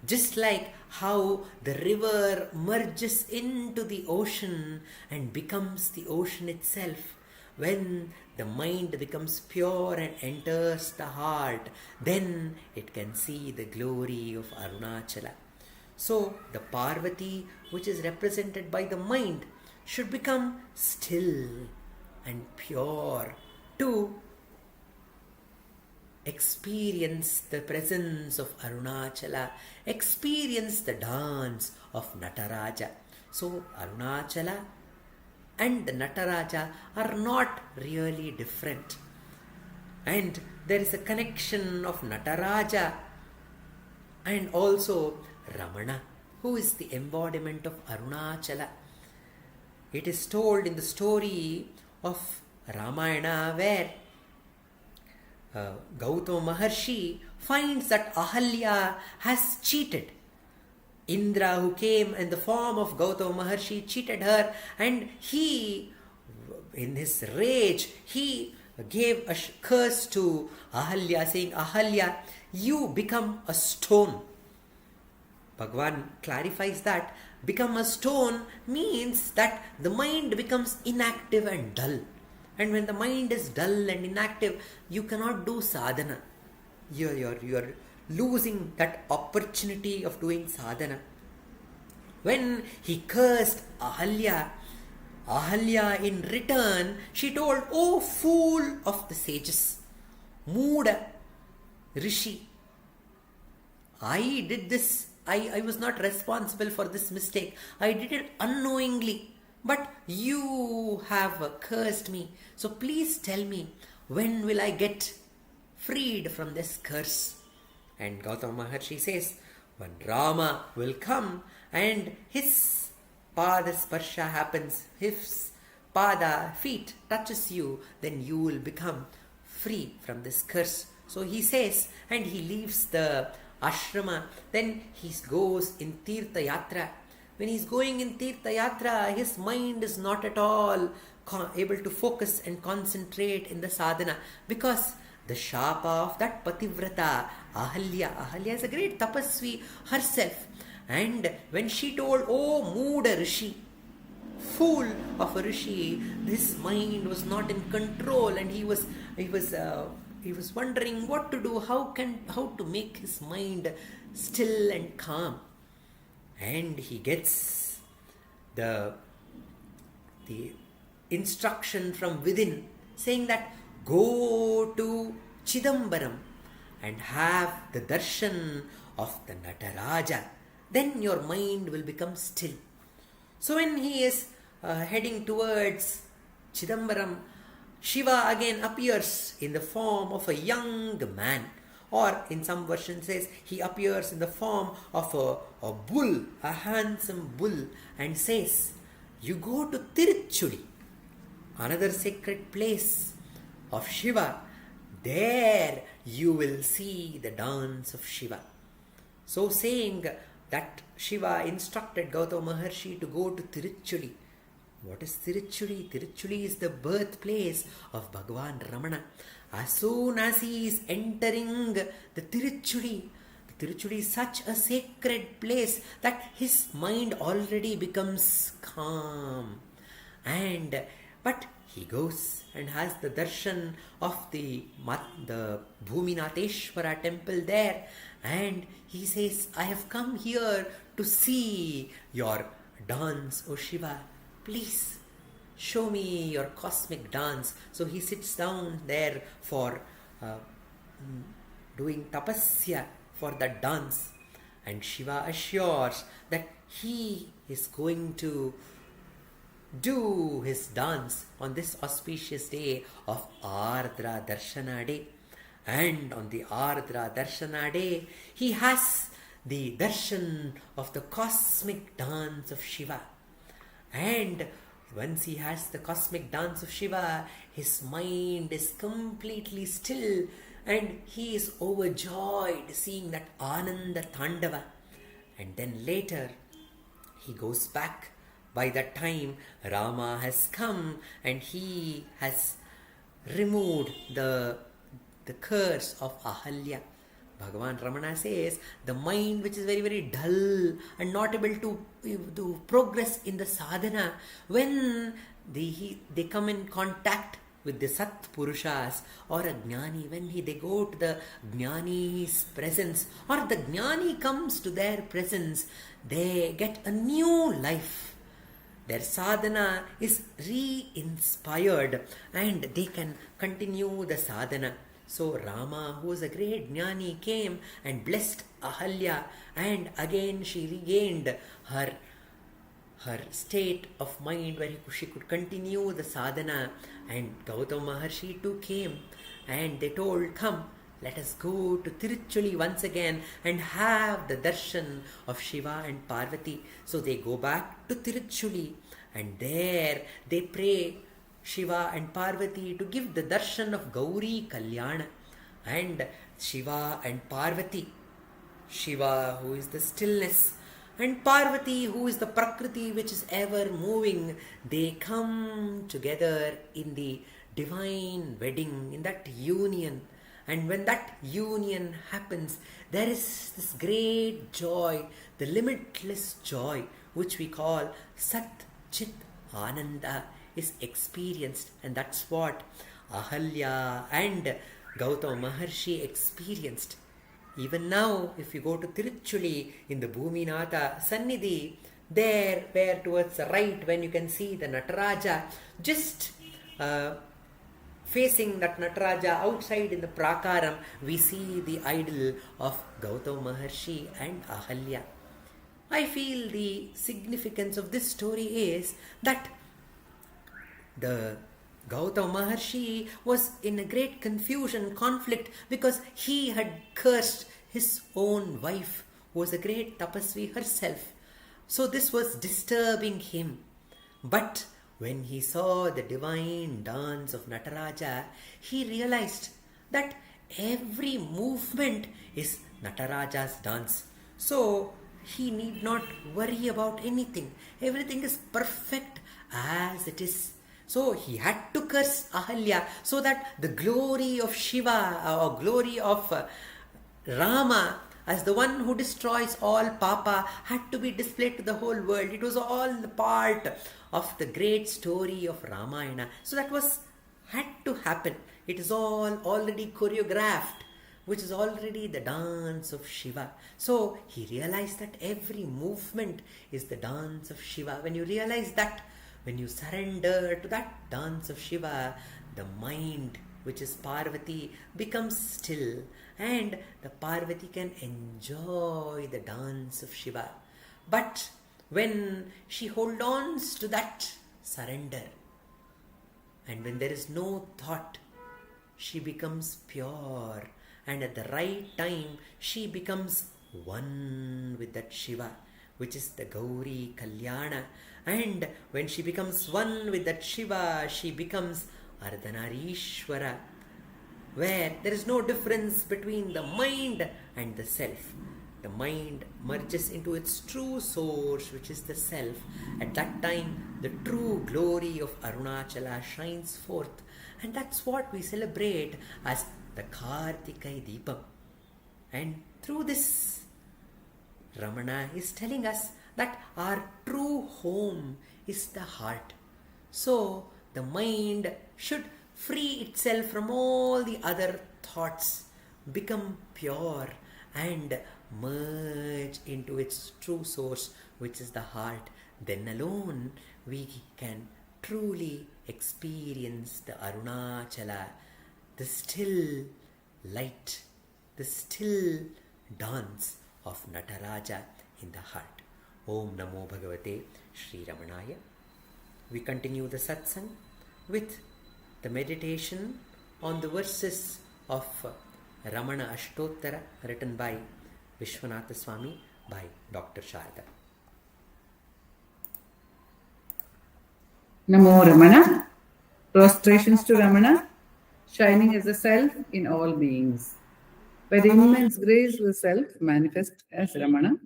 Just like how the river merges into the ocean and becomes the ocean itself. When the mind becomes pure and enters the heart, then it can see the glory of Arunachala. So the Parvati, which is represented by the mind, should become still and pure to experience the presence of Arunachala, experience the dance of Nataraja. So Arunachala and the Nataraja are not really different. And there is a connection of Nataraja and also Ramana, who is the embodiment of Arunachala. It is told in the story of Ramayana where Gautama Maharshi finds that Ahalya has cheated. Indra, who came in the form of Gautama Maharshi, cheated her, and he, in his rage, he gave a curse to Ahalya, saying, Ahalya, you become a stone. Bhagavan clarifies that become a stone means that the mind becomes inactive and dull. And when the mind is dull and inactive, you cannot do sadhana. You're losing that opportunity of doing sadhana. When he cursed Ahalya, Ahalya in return, she told, "Oh fool of the sages, Mooda, Rishi, I did this. I was not responsible for this mistake. I did it unknowingly. But you have cursed me. So please tell me, when will I get freed from this curse?" And Gautama Maharshi says, when Rama will come and his pada sparsha happens, his pada, feet, touches you, then you will become free from this curse. So he says, and he leaves the ashrama. Then he goes in Tirtha Yatra. When he is going in Tirtha Yatra, his mind is not at all able to focus and concentrate in the sadhana, because the shapa of that Pativrata, Ahalya is a great tapasvi herself. And when she told, "Oh Mooda Rishi, fool of a Rishi," his mind was not in control, and he was wondering what to do, how to make his mind still and calm. And he gets the instruction from within saying that go to Chidambaram and have the darshan of the Nataraja. Then your mind will become still. So when he is heading towards Chidambaram, Shiva again appears in the form of a young man, or in some version says he appears in the form of a bull, a handsome bull, and says, "You go to Tiruchudi, another sacred place of Shiva. There you will see the dance of Shiva." So saying that, Shiva instructed Gautama Maharshi to go to Tiruchudi. What is Tiruchudi? Tiruchudi is the birthplace of Bhagavan Ramana. As soon as he is entering the Tiruchudi is such a sacred place that his mind already becomes calm. But he goes and has the darshan of the Bhuminateshwara temple there, and he says, "I have come here to see your dance, O Shiva. Please show me your cosmic dance." So he sits down there for doing tapasya for that dance, and Shiva assures that he is going to do his dance on this auspicious day of Ardra Darshana Day. And on the Ardra Darshana Day, he has the darshan of the cosmic dance of Shiva. And once he has the cosmic dance of Shiva, his mind is completely still and he is overjoyed seeing that Ananda Tandava. And then later he goes back By that time, Rama has come and he has removed the curse of Ahalya. Bhagavan Ramana says the mind which is very, very dull and not able to progress in the sadhana, when they come in contact with the Sat Purushas or a Jnani, when they go to the Jnani's presence or the Jnani comes to their presence, they get a new life. Their sadhana is re-inspired and they can continue the sadhana. So Rama, who was a great jnani, came and blessed Ahalya, and again she regained her state of mind where she could continue the sadhana. And Gautama Maharshi too came and they told, come, let us go to Tiruchuli once again and have the darshan of Shiva and Parvati. So they go back to Tiruchuli and there they pray Shiva and Parvati to give the darshan of Gauri Kalyana. And Shiva and Parvati, Shiva who is the stillness and Parvati who is the Prakriti which is ever moving, they come together in the divine wedding, in that union. And when that union happens, there is this great joy, the limitless joy, which we call Sat Chit Ananda, is experienced. And that's what Ahalya and Gautama Maharshi experienced. Even now, if you go to Tiruchuli in the Bhuminatha Sannidhi, there where towards the right, when you can see the Nataraja, just facing that Nataraja outside in the Prakaram, we see the idol of Gautama Maharshi and Ahalya. I feel the significance of this story is that the Gautama Maharshi was in a great confusion, conflict, because he had cursed his own wife, who was a great tapasvi herself. So this was disturbing him. But when he saw the divine dance of Nataraja, he realized that every movement is Nataraja's dance. So he need not worry about anything. Everything is perfect as it is. So he had to curse Ahalya so that the glory of Shiva or glory of Rama as the one who destroys all papa had to be displayed to the whole world. It was all part of the great story of Ramayana. So that had to happen. It is all already choreographed, which is already the dance of Shiva. So he realized that every movement is the dance of Shiva. When you realize that, when you surrender to that dance of Shiva, the mind, which is Parvati, becomes still and the Parvati can enjoy the dance of Shiva. But when she holds on to that surrender and when there is no thought, she becomes pure, and at the right time she becomes one with that Shiva, which is the Gauri Kalyana. And when she becomes one with that Shiva, she becomes Ardhanarishwara, where there is no difference between the mind and the self. The mind merges into its true source, which is the self. At that time, the true glory of Arunachala shines forth. And that's what we celebrate as the Kartikai Deepam. And through this, Ramana is telling us that our true home is the heart. So the mind should free itself from all the other thoughts, become pure and merge into its true source, which is the heart. Then alone we can truly experience the Arunachala, the still light, the still dance of Nataraja in the heart. Om Namo Bhagavate Sri Ramanaya. We continue the satsang with the meditation on the verses of Ramana Ashtottara written by Vishwanatha Swami by Dr. Sarada. Namo Ramana. Prostrations to Ramana, shining as a self in all beings. By the immense grace of the self manifest as Ramana,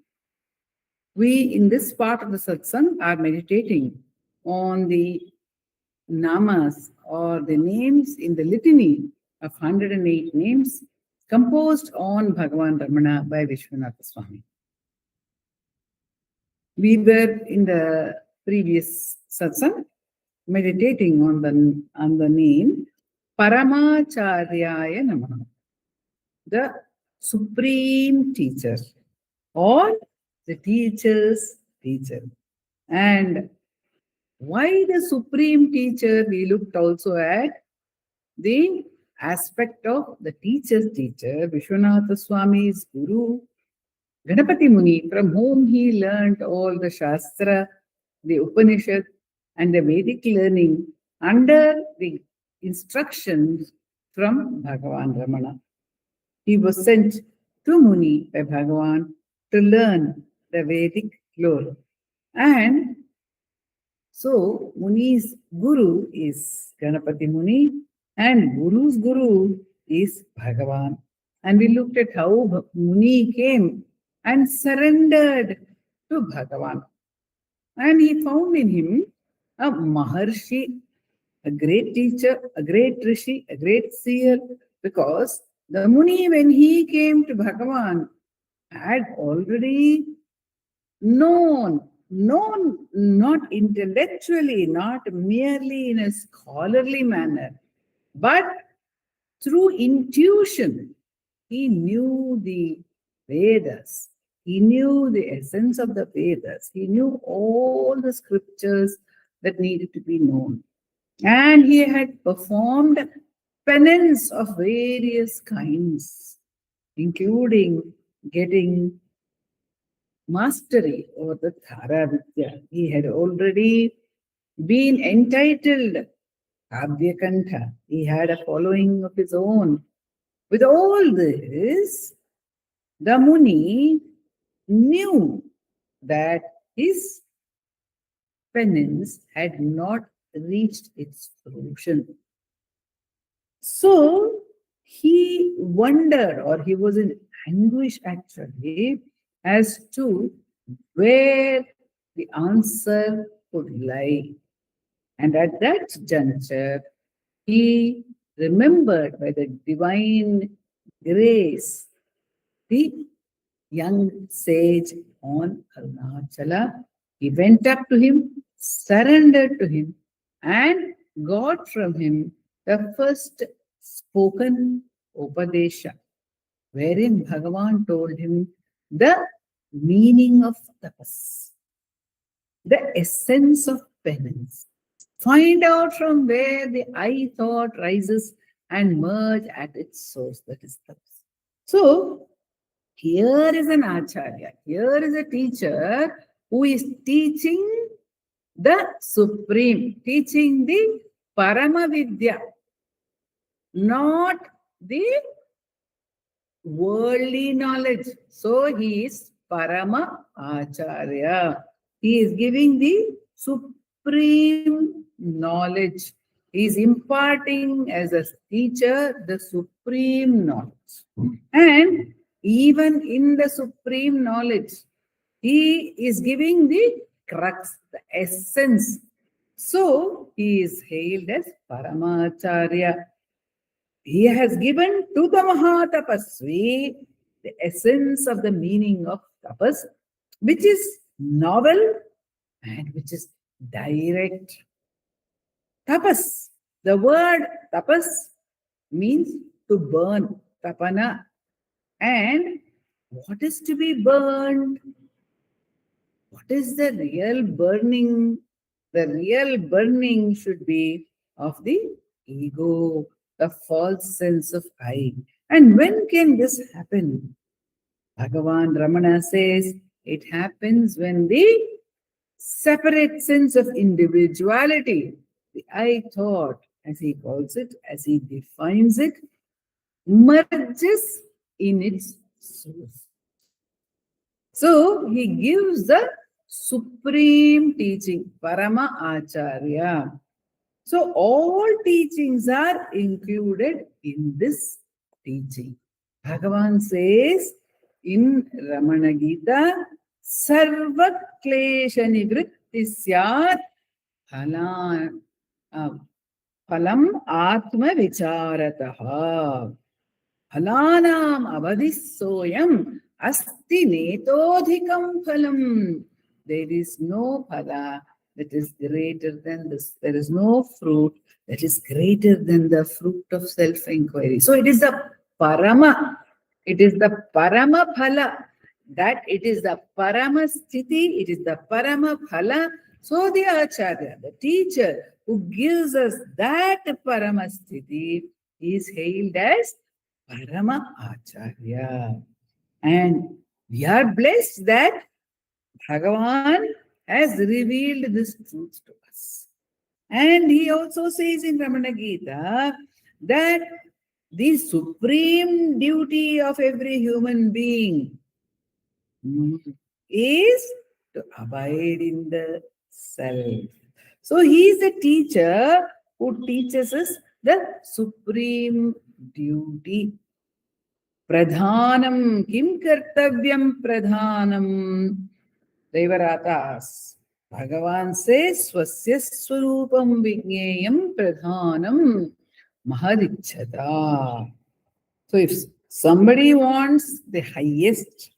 We, in this part of the satsang, are meditating on the namas or the names in the litany of 108 names composed on Bhagavan Ramana by Vishwanatha Swami. We were in the previous satsang meditating on the name Paramacharyaya Namaha, the supreme teacher or the teacher's teacher. And why the supreme teacher? We looked also at the aspect of the teacher's teacher, Vishwanatha Swami's guru, Ganapati Muni, from whom he learned all the Shastra, the Upanishad, and the Vedic learning under the instructions from Bhagavan Ramana. He was sent to Muni by Bhagavan to learn the Vedic lore. And so Muni's guru is Ganapati Muni and Guru's guru is Bhagavan. And we looked at how Muni came and surrendered to Bhagavan. And he found in him a Maharshi, a great teacher, a great Rishi, a great seer, because the Muni, when he came to Bhagavan, had already known not intellectually, not merely in a scholarly manner, but through intuition. He knew the Vedas. He knew the essence of the Vedas. He knew all the scriptures that needed to be known. And he had performed penance of various kinds, including getting mastery over the Thara Vidya. He had already been entitled Abhyakantha. He had a following of his own. With all this, the Muni knew that his penance had not reached its fruition. So he wondered, or he was in anguish actually, as to where the answer could lie. And at that juncture, he remembered by the divine grace the young sage on Arunachala. He went up to him, surrendered to him, and got from him the first spoken Upadesha, wherein Bhagavan told him the meaning of tapas, the essence of penance. Find out from where the I thought rises and merge at its source, that is tapas. So, here is an acharya, here is a teacher who is teaching the supreme, teaching the Paramavidya, not the worldly knowledge. So he is Parama Acharya. He is giving the supreme knowledge. He is imparting as a teacher the supreme knowledge. And even in the supreme knowledge, he is giving the crux, the essence. So he is hailed as Paramacharya. He has given to the Mahatapasvi the essence of the meaning of tapas, which is novel and which is direct. Tapas, the word tapas means to burn, tapana. And what is to be burned? What is the real burning? The real burning should be of the ego, the false sense of I. And when can this happen? Bhagavan Ramana says it happens when the separate sense of individuality, the I thought, as he calls it, as he defines it, merges in its source. So he gives the supreme teaching, Parama Acharya. So all teachings are included in this teaching. Bhagavan says in Ramana Gita, sarva klesha nivritti syat phalan phalam atma vicharataha. Phalanam avadhisoyam asti netodhikam phalam. There is no phala that is greater than this. There is no fruit that is greater than the fruit of self-inquiry. So it is the parama. It is the parama phala. That it is the parama sthiti. It is the parama phala. So the acharya, the teacher who gives us that parama sthiti, is hailed as Parama Acharya. And we are blessed that Bhagavan has revealed this truth to us. And he also says in Ramana Gita that the supreme duty of every human being is to abide in the self. So he is a teacher who teaches us the supreme duty. Pradhanam kim kartavyam pradhanam. Devaratas. Bhagavan says swasya swarupam vigneyam pradhanam mahadichata. So if somebody wants the highest,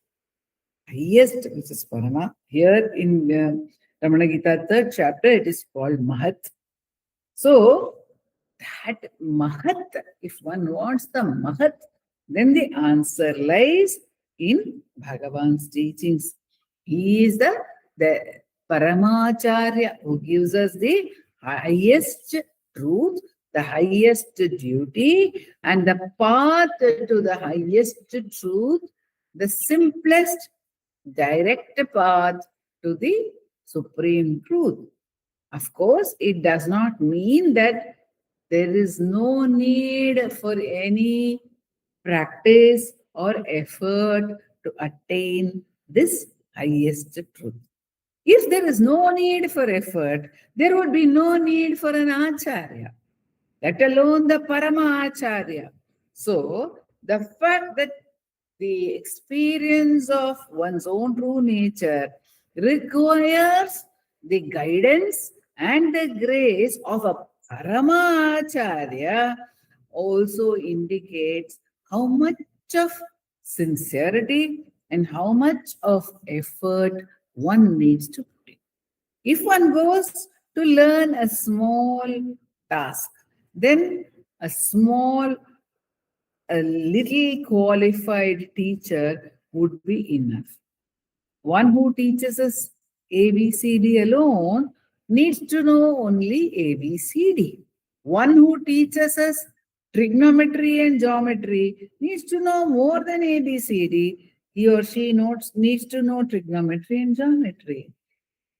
which is Parama, here in Ramana Gita 3rd chapter, it is called Mahat. So that Mahat, if one wants the Mahat, then the answer lies in Bhagavan's teachings. He is the Paramacharya who gives us the highest truth, the highest duty, and the path to the highest truth, the simplest direct path to the supreme truth. Of course, it does not mean that there is no need for any practice or effort to attain this highest truth. If there is no need for effort, there would be no need for an acharya, let alone the Parama Acharya. So, the fact that the experience of one's own true nature requires the guidance and the grace of a Parama Acharya also indicates how much of sincerity and how much of effort one needs to put in. If one goes to learn a small task, then a little qualified teacher would be enough. One who teaches us ABCD alone needs to know only ABCD. One who teaches us trigonometry and geometry needs to know more than ABCD. He or she needs to know trigonometry and geometry.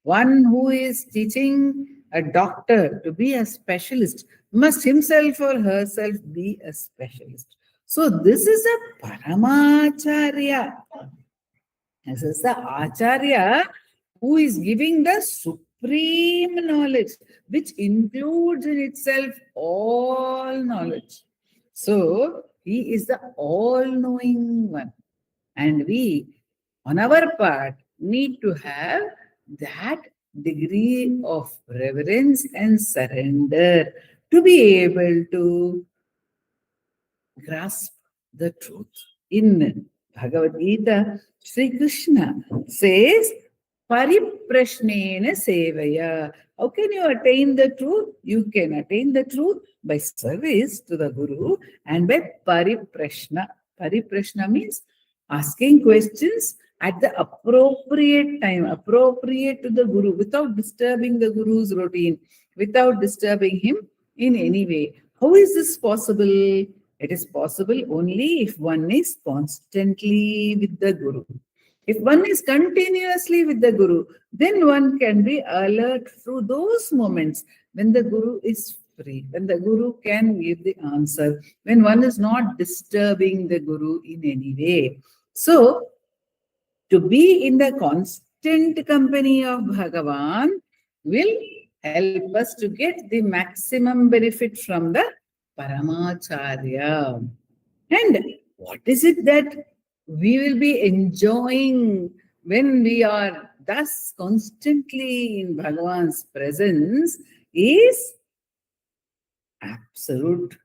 One who is teaching a doctor to be a specialist must himself or herself be a specialist. So this is a Paramacharya. This is the Acharya who is giving the supreme knowledge, which includes in itself all knowledge. So he is the all-knowing one. And we, on our part, need to have that degree of reverence and surrender to be able to grasp the truth. In Bhagavad Gita, Sri Krishna says, Pariprashnena sevaya. How can you attain the truth? You can attain the truth by service to the Guru and by pariprashna. Pariprashna means asking questions at the appropriate time, appropriate to the Guru, without disturbing the Guru's routine, without disturbing him in any way. How is this possible? It is possible only if one is constantly with the Guru. If one is continuously with the Guru, then one can be alert through those moments when the Guru is free, when the Guru can give the answer, when one is not disturbing the Guru in any way. So, to be in the constant company of Bhagavan will help us to get the maximum benefit from the Paramacharya. And what is it that we will be enjoying when we are thus constantly in Bhagavan's presence, is absolute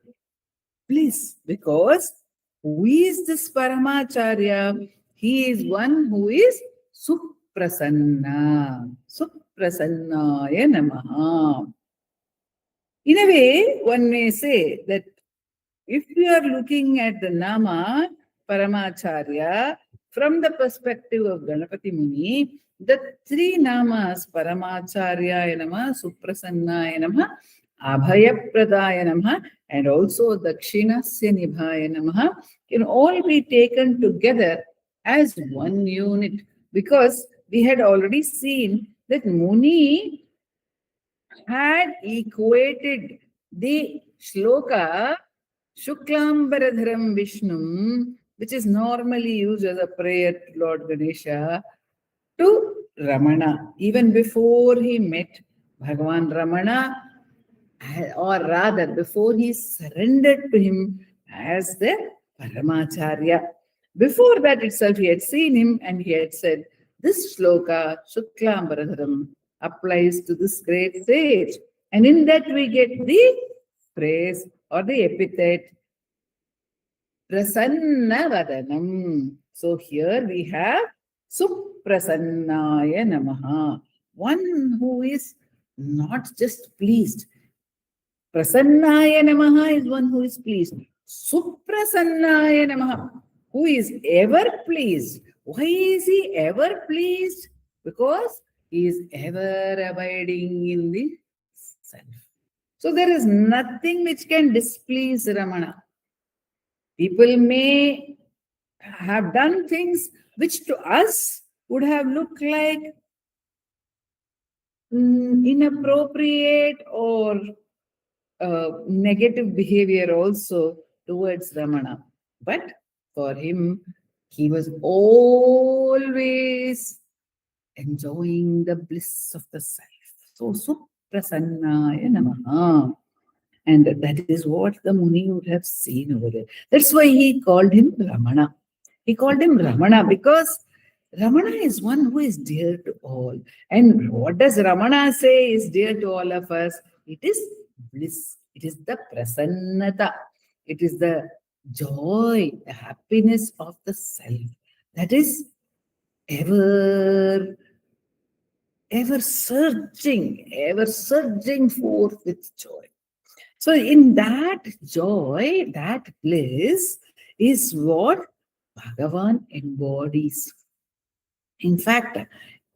bliss. Because who is this Paramacharya? He is one who is Suprasanna. Suprasannaya Namaha. In a way, one may say that if we are looking at the Nama Paramacharya from the perspective of Ganapati Muni, the three Namas, Paramacharya Nama, Suprasannaya Nama, Abhayapradaya Nama, and also Dakshinasya Nibhaya Nama, can all be taken together as one unit, because we had already seen that Muni had equated the shloka Shuklambaradharam Vishnum, which is normally used as a prayer to Lord Ganesha, to Ramana. Even before he met Bhagavan Ramana, or rather before he surrendered to him as the Paramacharya. Before that itself, he had seen him and he had said, this shloka, Shuklambaradharam, applies to this great sage. And in that we get the phrase or the epithet Prasannavadanam. So here we have Suprasannaya Namaha, one who is not just pleased. Prasannaya Namaha is one who is pleased. Suprasannaya Namaha, who is ever pleased. Why is he ever pleased? Because he is ever abiding in the self. So there is nothing which can displease Ramana. People may have done things which to us would have looked like inappropriate or negative behavior also towards Ramana. But for him, he was always enjoying the bliss of the self. So, Suprasannaya Namaha. And that is what the Muni would have seen over there. That's why he called him Ramana. He called him Ramana because Ramana is one who is dear to all. And what does Ramana say is dear to all of us? It is bliss. It is the prasannata. It is the joy, the happiness of the self. That is ever surging forth with joy. So in that joy, that bliss is what Bhagavan embodies. In fact,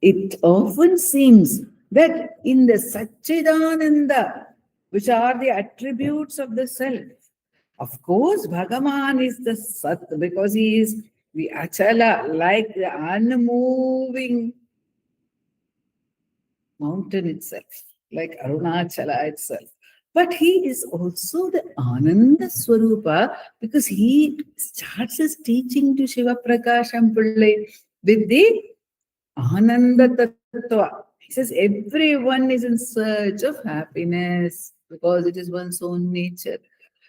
it often seems that in the Satchidananda, which are the attributes of the self, of course, Bhagavan is the Sat, because he is the Achala, like the unmoving mountain itself, like Arunachala itself. But he is also the Ananda Swarupa, because he starts his teaching to Shiva Prakasham Pillai with the Ananda Tattva. He says everyone is in search of happiness because it is one's own nature.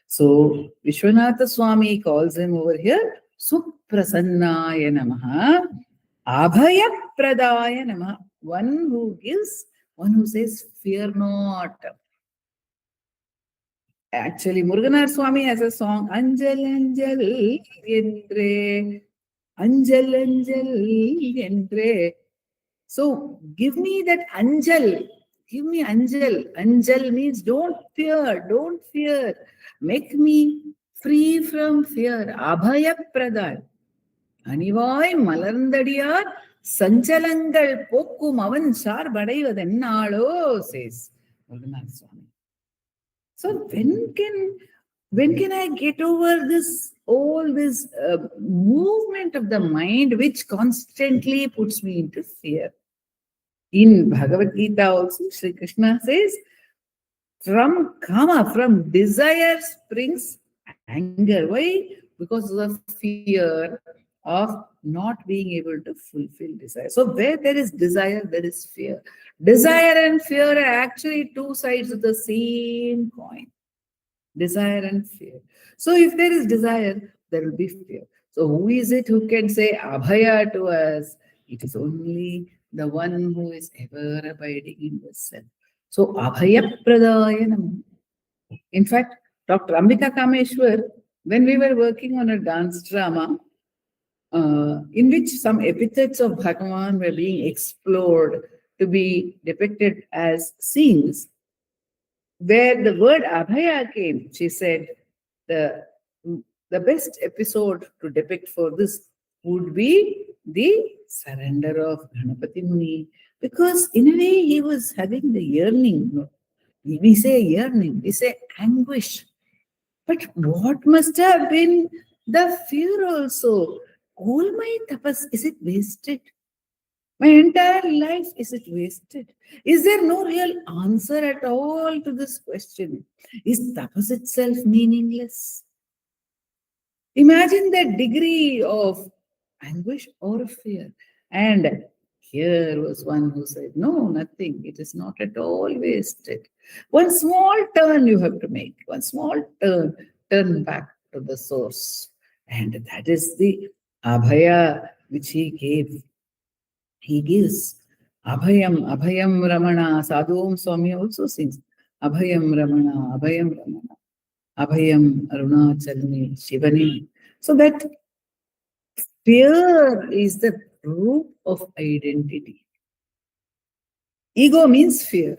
So Vishwanatha Swami calls him over here Suprasannaya Namaha, Abhaya Pradaya Namaha, one who gives, one who says, fear not. Actually, Muruganar Swami has a song, Anjal Anjal Endre, Anjal Anjal Endre. So give me that Anjal, give me Anjal. Anjal means don't fear. Make me free from fear. Abhaya Pradaya. Anivai Malarndadiyar Sanchalangal Pokkum Avan Sarbadaivadanalo, says Muruganar Swami. So when can I get over this, all this movement of the mind which constantly puts me into fear? In Bhagavad Gita also, Sri Krishna says, from kama, from desire springs anger. Why? Because of the fear of not being able to fulfill desire. So where there is desire, there is fear. Desire and fear are actually two sides of the same coin. Desire and fear. So if there is desire, there will be fear. So who is it who can say Abhaya to us? It is only the one who is ever abiding in the self. So, Abhayapradaya Namah. In fact, Dr. Ambika Kameshwar, when we were working on a dance drama, in which some epithets of Bhagavan were being explored to be depicted as scenes, where the word Abhaya came, she said, the, the best episode to depict for this would be the surrender of Ganapati Muni, because in a way he was having the yearning. We say yearning, we say anguish. But what must have been the fear also? All my tapas, is it wasted? My entire life, is it wasted? Is there no real answer at all to this question? Is tapas itself meaningless? Imagine the degree of anguish or fear. And here was one who said, no, nothing. It is not at all wasted. One small turn you have to make. One small turn back to the source. And that is the abhaya which he gave. He gives abhayam, abhayam Ramana. Sadhu Om Swami also sings abhayam Ramana, abhayam Ramana, abhayam Arunachalani, Shivani. So that fear is the root of identity. Ego means fear.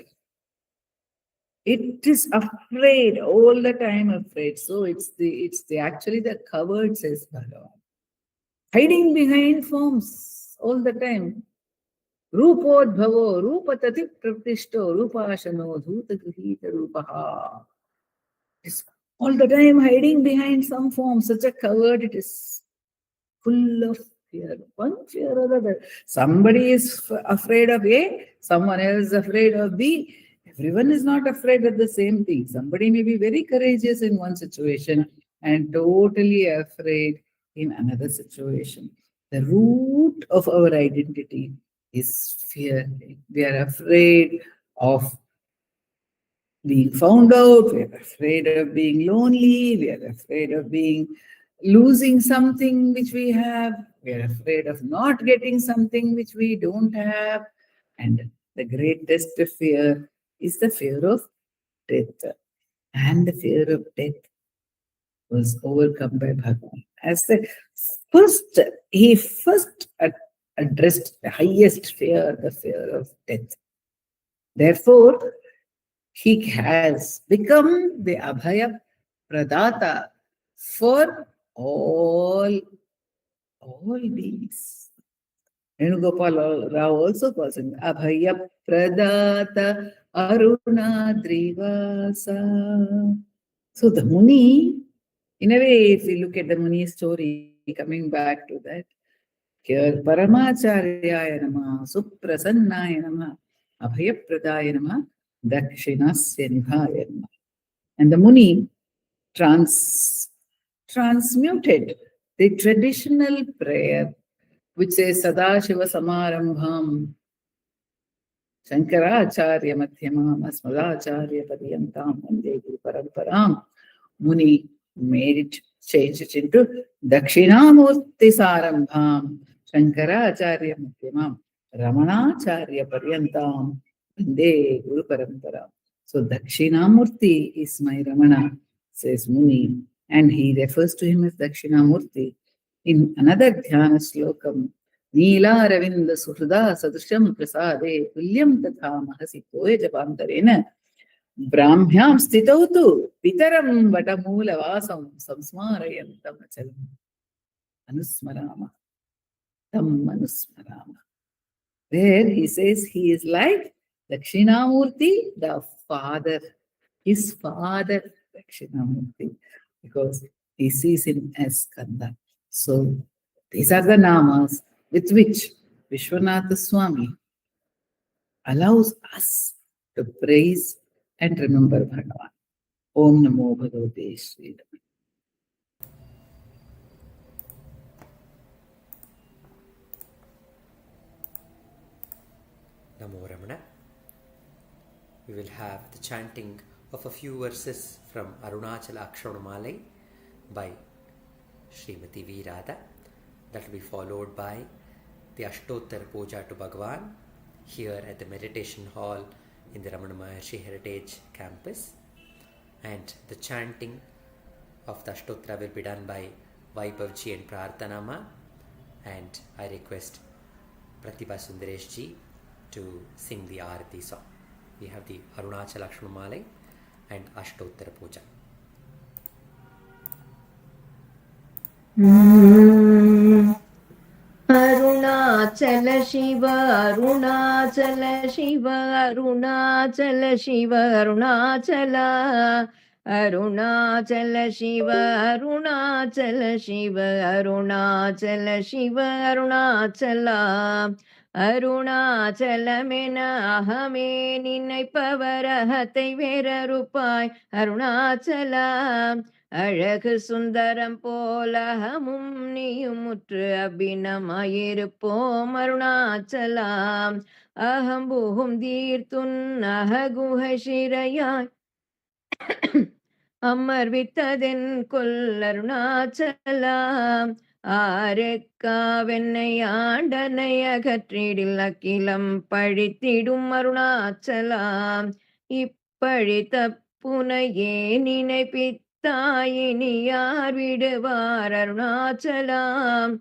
It is afraid, all the time afraid. So it's the actually the coward, says Bhagavan. Hiding behind forms all the time. Rupodbhavo, rupatati pratishto, rupashano, dhutagruhita rupaha. It's all the time hiding behind some form. Such a coward it is. Full of fear, one fear or other. Somebody is afraid of A, someone else is afraid of B. Everyone is not afraid of the same thing. Somebody may be very courageous in one situation and totally afraid in another situation. The root of our identity is fear. We are afraid of being found out, we are afraid of being lonely, we are afraid of losing something which we have, we are afraid of not getting something which we don't have. And the greatest fear is the fear of death. And the fear of death was overcome by Bhagavan. As he first addressed the highest fear, the fear of death. Therefore, he has become the Abhaya Pradata for all beings. Venugopal Rao also calls him Abhaya Pradata Aruna Drivasa. So the Muni, in a way, if we look at the Muni story, coming back to that, here Paramacharya Nama, Suprasannaya Nama, Abhaya Pradaya Nama, Dakshinasya Nibhaya Nama. And the Muni transmuted the traditional prayer, which says Sadashiva Samarambham Shankaracharya Madhyamam Asmadacharya Padyantam Vande Guru Paramparam. Muni changed it into Dakshinamurti Sarambham Shankaracharya Madhyamam Ramanacharya Padyantam Vande Guru Paramparam. So Dakshinamurti is my Ramana, says Muni, and he refers to him as Dakshinamurti. In another Dhyana Slokam, Neela Ravinda Suhrada Sadrisham Prasade Tulyam Tatha Mahasi Poe Japantarena Brahmyam Stitautu Pitaram Vatamula Vasam Samsmarayantam Achalam Anusmarama Tam Anusmarama. There he says he is like Dakshinamurti, the father, his father Dakshinamurti, because he sees him as Skanda. So these are the namas with which Vishwanatha Swami allows us to praise and remember Bhagavan. Om Namo Bhagavate Sri Ramana. Namo Ramana. We will have the chanting of a few verses from Arunachala Aksharamanamalai by Srimati V. Radha. That will be followed by the Ashtottara puja to Bhagavan here at the meditation hall in the Ramana Maharshi Heritage Campus, and the chanting of the Ashtottara will be done by Vaibhavji and Prarthana, and I request Pratibha Sundaresh ji to sing the Arati song. We have the Aksharamanamalai and Ashtottara puja. Arunachala Shiva, Arunachala Shiva, Arunachala Shiva, Arunachala. Arunachala Shiva, Arunachala Shiva, Arunachala Shiva, Arunachala. அருணாச்சலமென அகமே நினைப்பவரகத்தை வேறறுப்பாய் Arunachala. அழகு சுந்தரம் போலகமும் நீயும் முற்று அபிநமாயிருப்போம் அருணாச்சலாம். அகம்பூகும் தீர்த்துன் அககுஹ சிறையாய் அமர்வித்ததென் கொல்லருணாச்சலாம். ஆருக்காவென்னை ஆண்டனை அகற்றிடில் அகிலம் பழித்திடும் அருணாச்சலாம். இப்பழி தப்புனையே நினைப்பித்தாயினி யார் விடுவார் Arunachalam.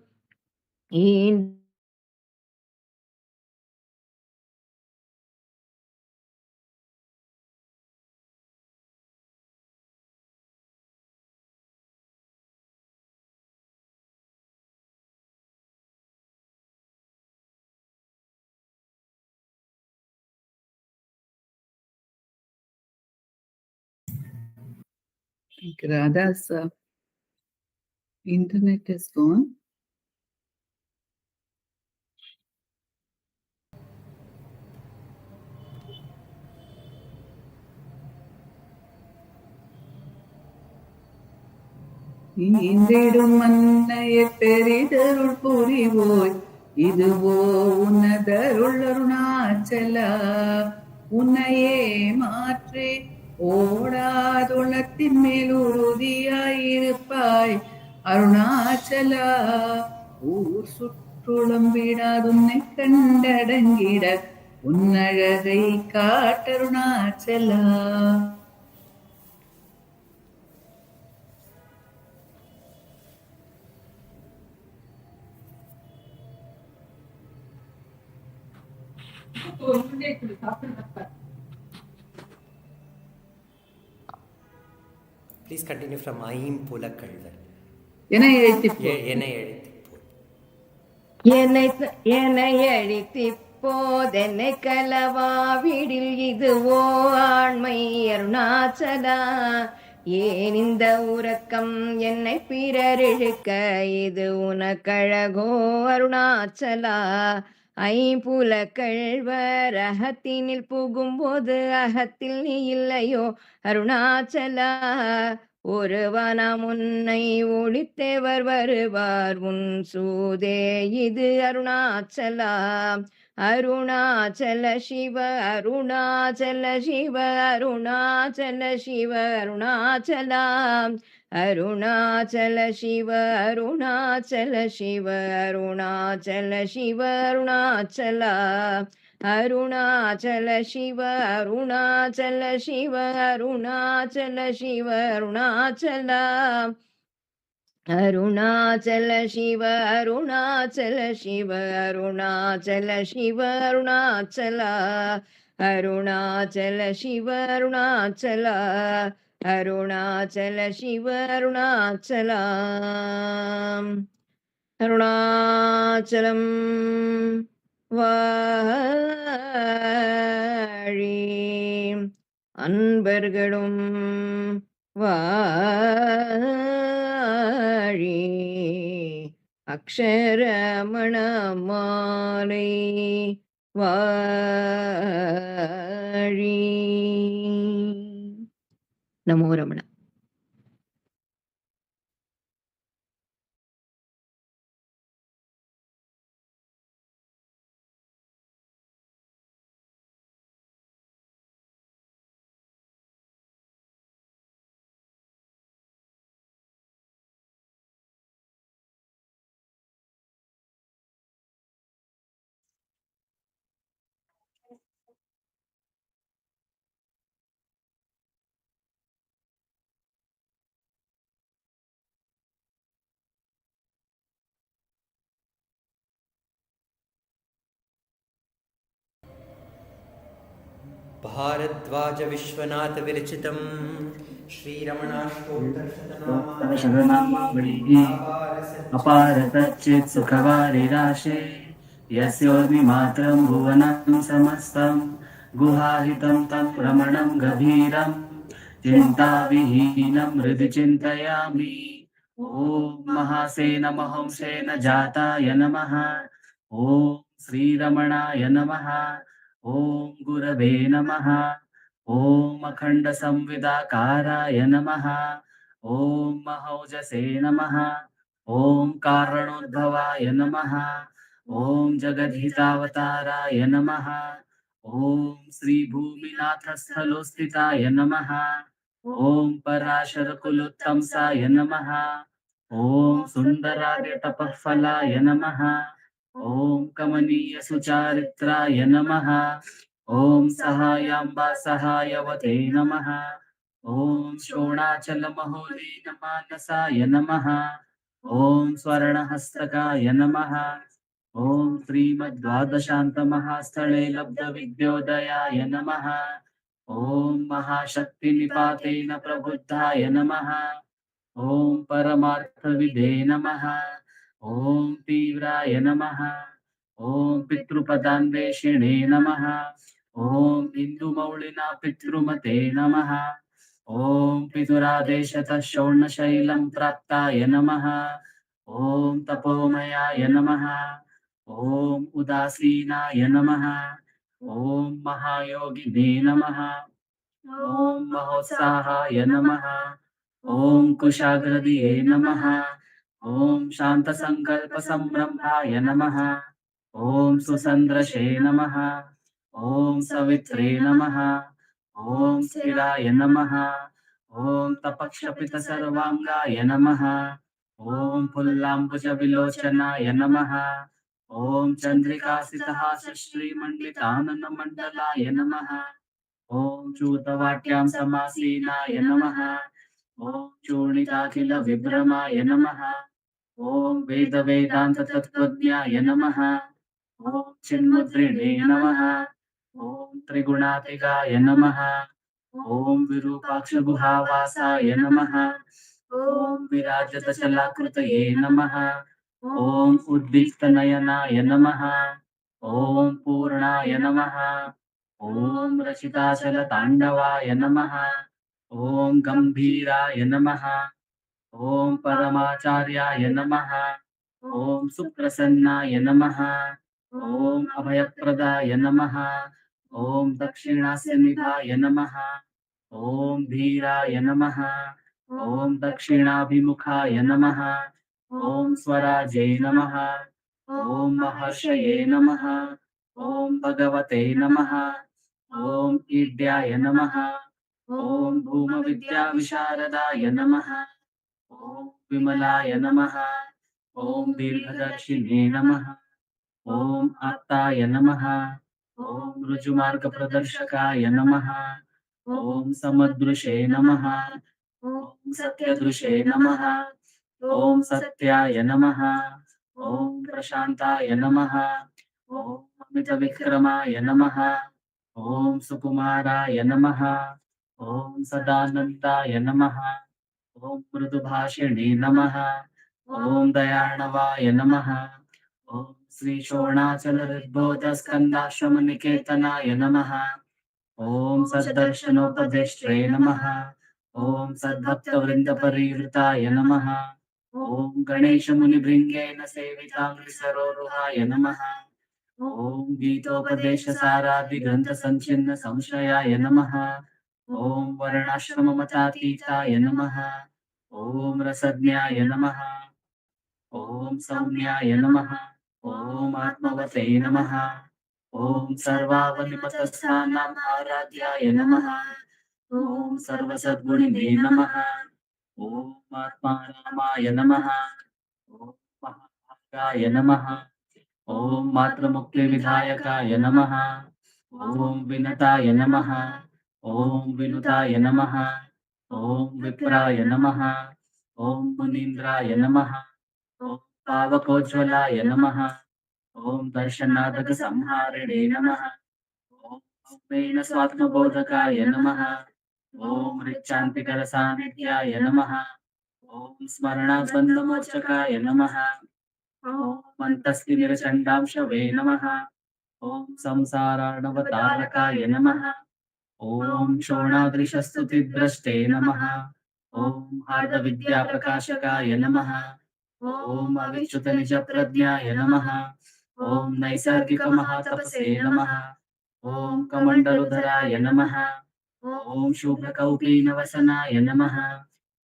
Radha's internet is gone. ஈந்திடும் மன்னைய பெரிதருள் புரிவோய் இதுவோ உன்னதருள் அருணாச்சலா. உன்னையே மாற்றி ஓடாதுளத்தின் மேல் உறுதியாயிருப்பாய் அருணாச்சலா. ஊர் சுற்றுளம் விடாதுன்னை கண்டடங்கிட உன்னழகை காட்டருணாச்சலா. Please continue from Aim Pulakalvar. என்னை அழித்திப்போதென்னை கலவாவிடில் இதுவோ ஆண்மை அருணாச்சலா. ஏன் இந்த உறக்கம் என்னை பிறரிழுக்க இது உனக்கழகோ அருணாச்சலா. ஐம்புலக்கள்வர் அகத்தினில் புகும்போது அகத்தில் நீ இல்லையோ அருணாச்சலா. ஒருவனாம் உன்னை ஒழித்தவர் வருவார் உன் சூதே இது அருணாச்சலா. அருணாச்சல சிவ அருணாச்சல சிவ அருணாச்சல சிவ அருணாச்சலா. அருணாச்சல சிவ அருணாச்சல சிவ அருணாச்சல சிவ அருணாச்சலா. அருணாச்சல சிவ அருணாச்சல சிவ அருணாச்சல சிவ அருணாச்சலா. அருணாச்சல சிவ அருணாச்சல சிவ அருணாச்சல சிவ அருணாச்சலா. அருணாச்சல சிவ அருணாச்சலா. அருணாச்சல சிவ அருணாச்சலா. அருணாச்சலம் வாழி அன்பர்களும் வாழி அக்ஷரமணமாலை வாழி. நமோ ரமண. भारद्वाज विश्वनाथ विरचितं शतनामावलिः अपार तच्चित् सुखवारिराशे यस्योर्मिमात्रं भुवनं समस्तं गुहाहितं तं रमणं गभीरं चिन्ताविहीनं हृदि चिन्तयामि। ॐ महासेन महंसेन जाताय नमः। ॐ श्रीरमणाय नमः। ॐ गुरवे नमः। ॐ अखण्डसंविदाकाराय नमः। ॐ महौजसे नमः। ॐ कारणोद्भवाय नमः। ॐ जगद्हितावताराय नमः। ॐ श्रीभूमिनाथस्थलोस्थिताय नमः। ॐ पराशरकुलोत्तंसाय नमः। ॐ सुन्दरार्यतपःफलाय नमः। ॐ कमनीयसुचारित्राय नमः। ॐ सहायाम्बा सहायवते नमः। ॐ शोणाचलमहोलीनमानसाय नमः। ॐ स्वर्णहस्तकाय नमः। ॐ श्रीमद्द्वादशान्तमहास्थले लब्धविद्योदयाय नमः। ॐ महाशक्तिनिपातेन प्रबुद्धाय नमः। ॐ परमार्थविदे नमः। ॐ तीव्राय नमः। ॐ पितृपदान्वेषिणे नमः। ॐ इन्दुमौलिना पितृमते नमः। ॐ पितुरादेशतः शौर्णशैलं प्राप्ताय नमः। ॐ तपोमयाय नमः। ॐ उदासीनाय नमः। ॐ महायोगिने नमः। ॐ महोत्साहाय नमः। ॐ कुशाग्रदिये नमः। ॐ शान्तसङ्कल्पसम्रम्भाय नमः। ॐ सुसन्दृशे नमः। ॐ सवित्रे नमः। ॐ स्थिराय नमः। ॐ तपक्षपितसर्वाङ्गाय नमः। ॐ फुल्लाम्बुजविलोचनाय नमः। ॐ चन्द्रिकासितहासश्रीमण्डिताननमण्डलाय नमः। ॐ चूतवाट्यां समासीनाय नमः। ॐ चूर्णिताखिलविभ्रमाय नमः। ॐ वेदवेदान्ततत्त्वज्ञाय नमः। ॐ चिन्मुद्रिणे नमः। ॐ त्रिगुणातिगाय नमः। ॐ विरूपाक्षगुहावासाय नमः। ॐ विराजतचलाकृतये नमः। ॐ उद्दीप्तनयनाय नमः। ॐ पूर्णाय नमः। ॐ रचिताचलताण्डवाय नमः। ॐ गम्भीराय नमः। ॐ परमाचार्याय नमः। ॐ सुप्रसन्नाय नमः। ॐ अभयप्रदाय नमः। ॐ दक्षिणास्यनिधाय नमः। ॐ धीराय नमः। ॐ दक्षिणाभिमुखाय नमः। ॐ स्वराजे नमः। ॐ महर्षये नमः। ॐ भगवते नमः। ॐ ईड्याय नमः। ॐ भूमविद्याविशारदाय नमः। ॐ विमलाय नमः। ॐ दीर्घदर्शिने नमः। ॐ आप्ताय नमः। ॐ ऋजुमार्गप्रदर्शकाय नमः। ॐ समदृशे नमः। ॐ सत्यदृशे नमः। ॐ सत्याय नमः। ॐ प्रशान्ताय नमः। ॐ अमितविक्रमाय नमः। ॐ सुकुमाराय नमः। ॐ सदानन्दाय नमः। ॐ मृदुभाषिणे नमः। ॐ दयार्णवाय नमः। ॐ श्रीशोणाचलहृद्बोधस्कन्दाश्रमनिकेतनाय नमः। ॐ सद्दर्शनोपदेष्ट्रे नमः। ॐ सद्भक्तवृन्दपरिवृताय नमः। ॐ गणेशमुनिभृङ्गेन सेविताङ्घ्रिसरोरुहाय नमः। ॐ गीतोपदेशसारादिग्रन्थसञ्चिन्न संशयाय नमः। ॐ वर्णाश्रममतातीताय नमः। ॐ रसज्ञाय नमः। ॐ सौम्याय नमः। ॐ आत्मवते नमः। ॐ सर्वावनिपतस्थानाम् आराध्याय नमः। ॐ सर्वसद्गुणिने नमः। ॐ आत्मारामाय नमः। ॐ महाभागाय नमः। ॐ मातृमुक्तिविधायकाय नमः। ॐ विनताय नमः। ॐ विनुताय नमः। ॐ विप्राय नमः। ॐ मुनीन्द्राय नमः। ॐ पावकोज्ज्वलाय नमः। ॐ दर्शनादकसंहारिणे नमः। ॐ सौम्येन स्वात्मबोधकाय नमः। ॐ ऋच्चान्तिकरसान्निध्याय नमः। ॐ स्मरणाबन्धमोचकाय नमः। ॐ मन्तस्थिनिरचण्डांशवे नमः। ॐ संसारार्णवतारकाय नमः। ॐ शोणादृशस्तुतिद्रष्टे नमः। ॐ हार्दविद्याप्रकाशकाय नमः। ॐ अविच्युतनिजप्रज्ञाय नमः। ॐ नैसर्गिकमहातपसे नमः। ॐ कमण्डलुधराय नमः। ॐ शुभ्रकौपीनवसनाय नमः।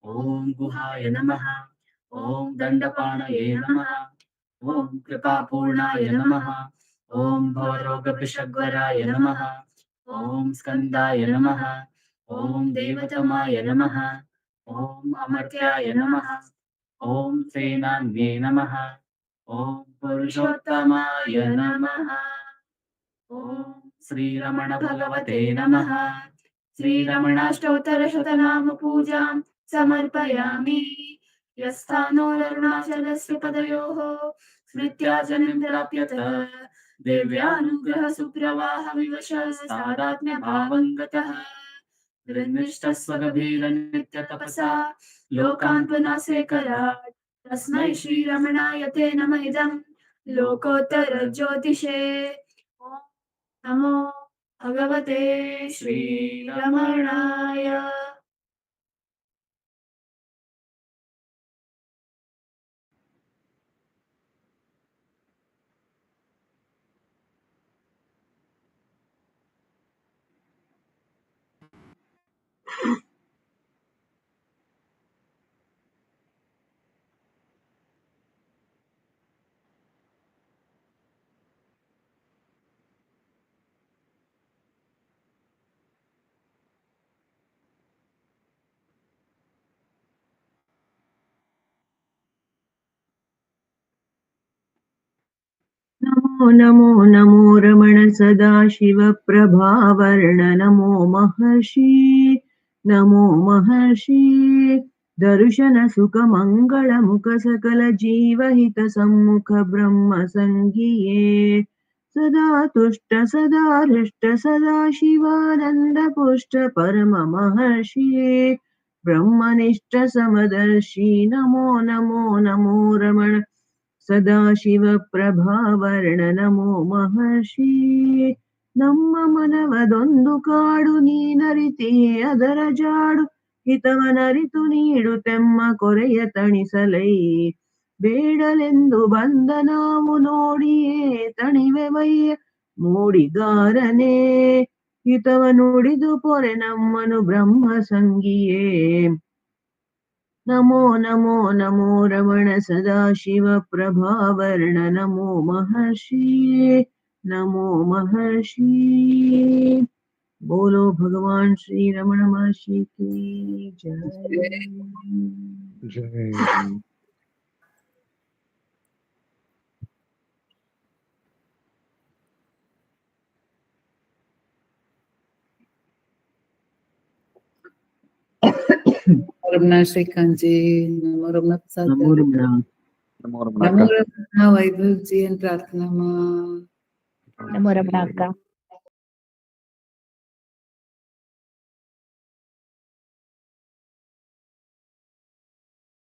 ॐ गुहाय नमः। ॐ दण्डपाणये नमः। ॐ कृपापूर्णाय नमः। ॐ भवरोगविषग्वराय नमः। ॐ स्कन्दाय नमः। ॐ देवतमाय नमः। ॐ अमर्त्याय नमः। ॐ सेनान्ये नमः। ॐ पुरुषोत्तमाय नमः। ॐ श्रीरमण भगवते नमः। श्रीरमणाष्टोत्तरशतनाम पूजां समर्पयामि। यस्थानोररुणाचलस्य पदयोः स्मृत्याजनिं प्राप्यत देव्यानुग्रहसुप्रवाहविवशस्तादात्म्यभावं गतः हृन्निष्ठस्वगभीरनित्यतपसा लोकान् पुनासेकरात् तस्मै श्रीरमणाय ते नम इदं लोकोत्तरज्योतिषे। ॐ नमो भगवते श्रीरमणाय। नमो नमो नमो रमण सदाशिव प्रभावर्ण नमो महर्षि नमो महर्षि दर्शन सुख मंगल मुख सकल जीवहित सम्मुख ब्रह्म संगिये सदा तुष्ट सदा हृष्ट सदा शिवानंद पुष्ट परम महर्षि ब्रह्मनिष्ठ समदर्शी नमो नमो नमो रमण ಸದಾಶಿವ ಪ್ರಭಾವರ್ಣ ನಮೋ ಮಹರ್ಷಿ ನಮ್ಮ ಮನವದೊಂದು ಕಾಡು ನೀನರಿತಿಯೇ ಅದರ ಜಾಡು ಹಿತವನರಿತು ನೀಡುತ್ತೆಮ್ಮ ಕೊರೆಯ ತಣಿಸಲೈ ಬೇಡಲೆಂದು ಬಂದ ನಾವು ನೋಡಿಯೇ ತಣಿವೆವಯ್ಯ ಮೂಡಿಗಾರನೇ ಹಿತವ ನುಡಿದು ಪೊರೆ ನಮ್ಮನು ಬ್ರಹ್ಮ ಸಂಗಿಯೇ नमो नमो नमो रमण सदाशिव प्रभावर्ण नमो महर्षि नमो महर्षि बोलो भगवान श्री रमण महर्षि की जय जय रमना श्रीकांत जी, नमो रमना प्रसाद नमो जी, रमण नमो नमो रमना वैभव जी and प्रार्थना माँ. Namo Ramana Akka.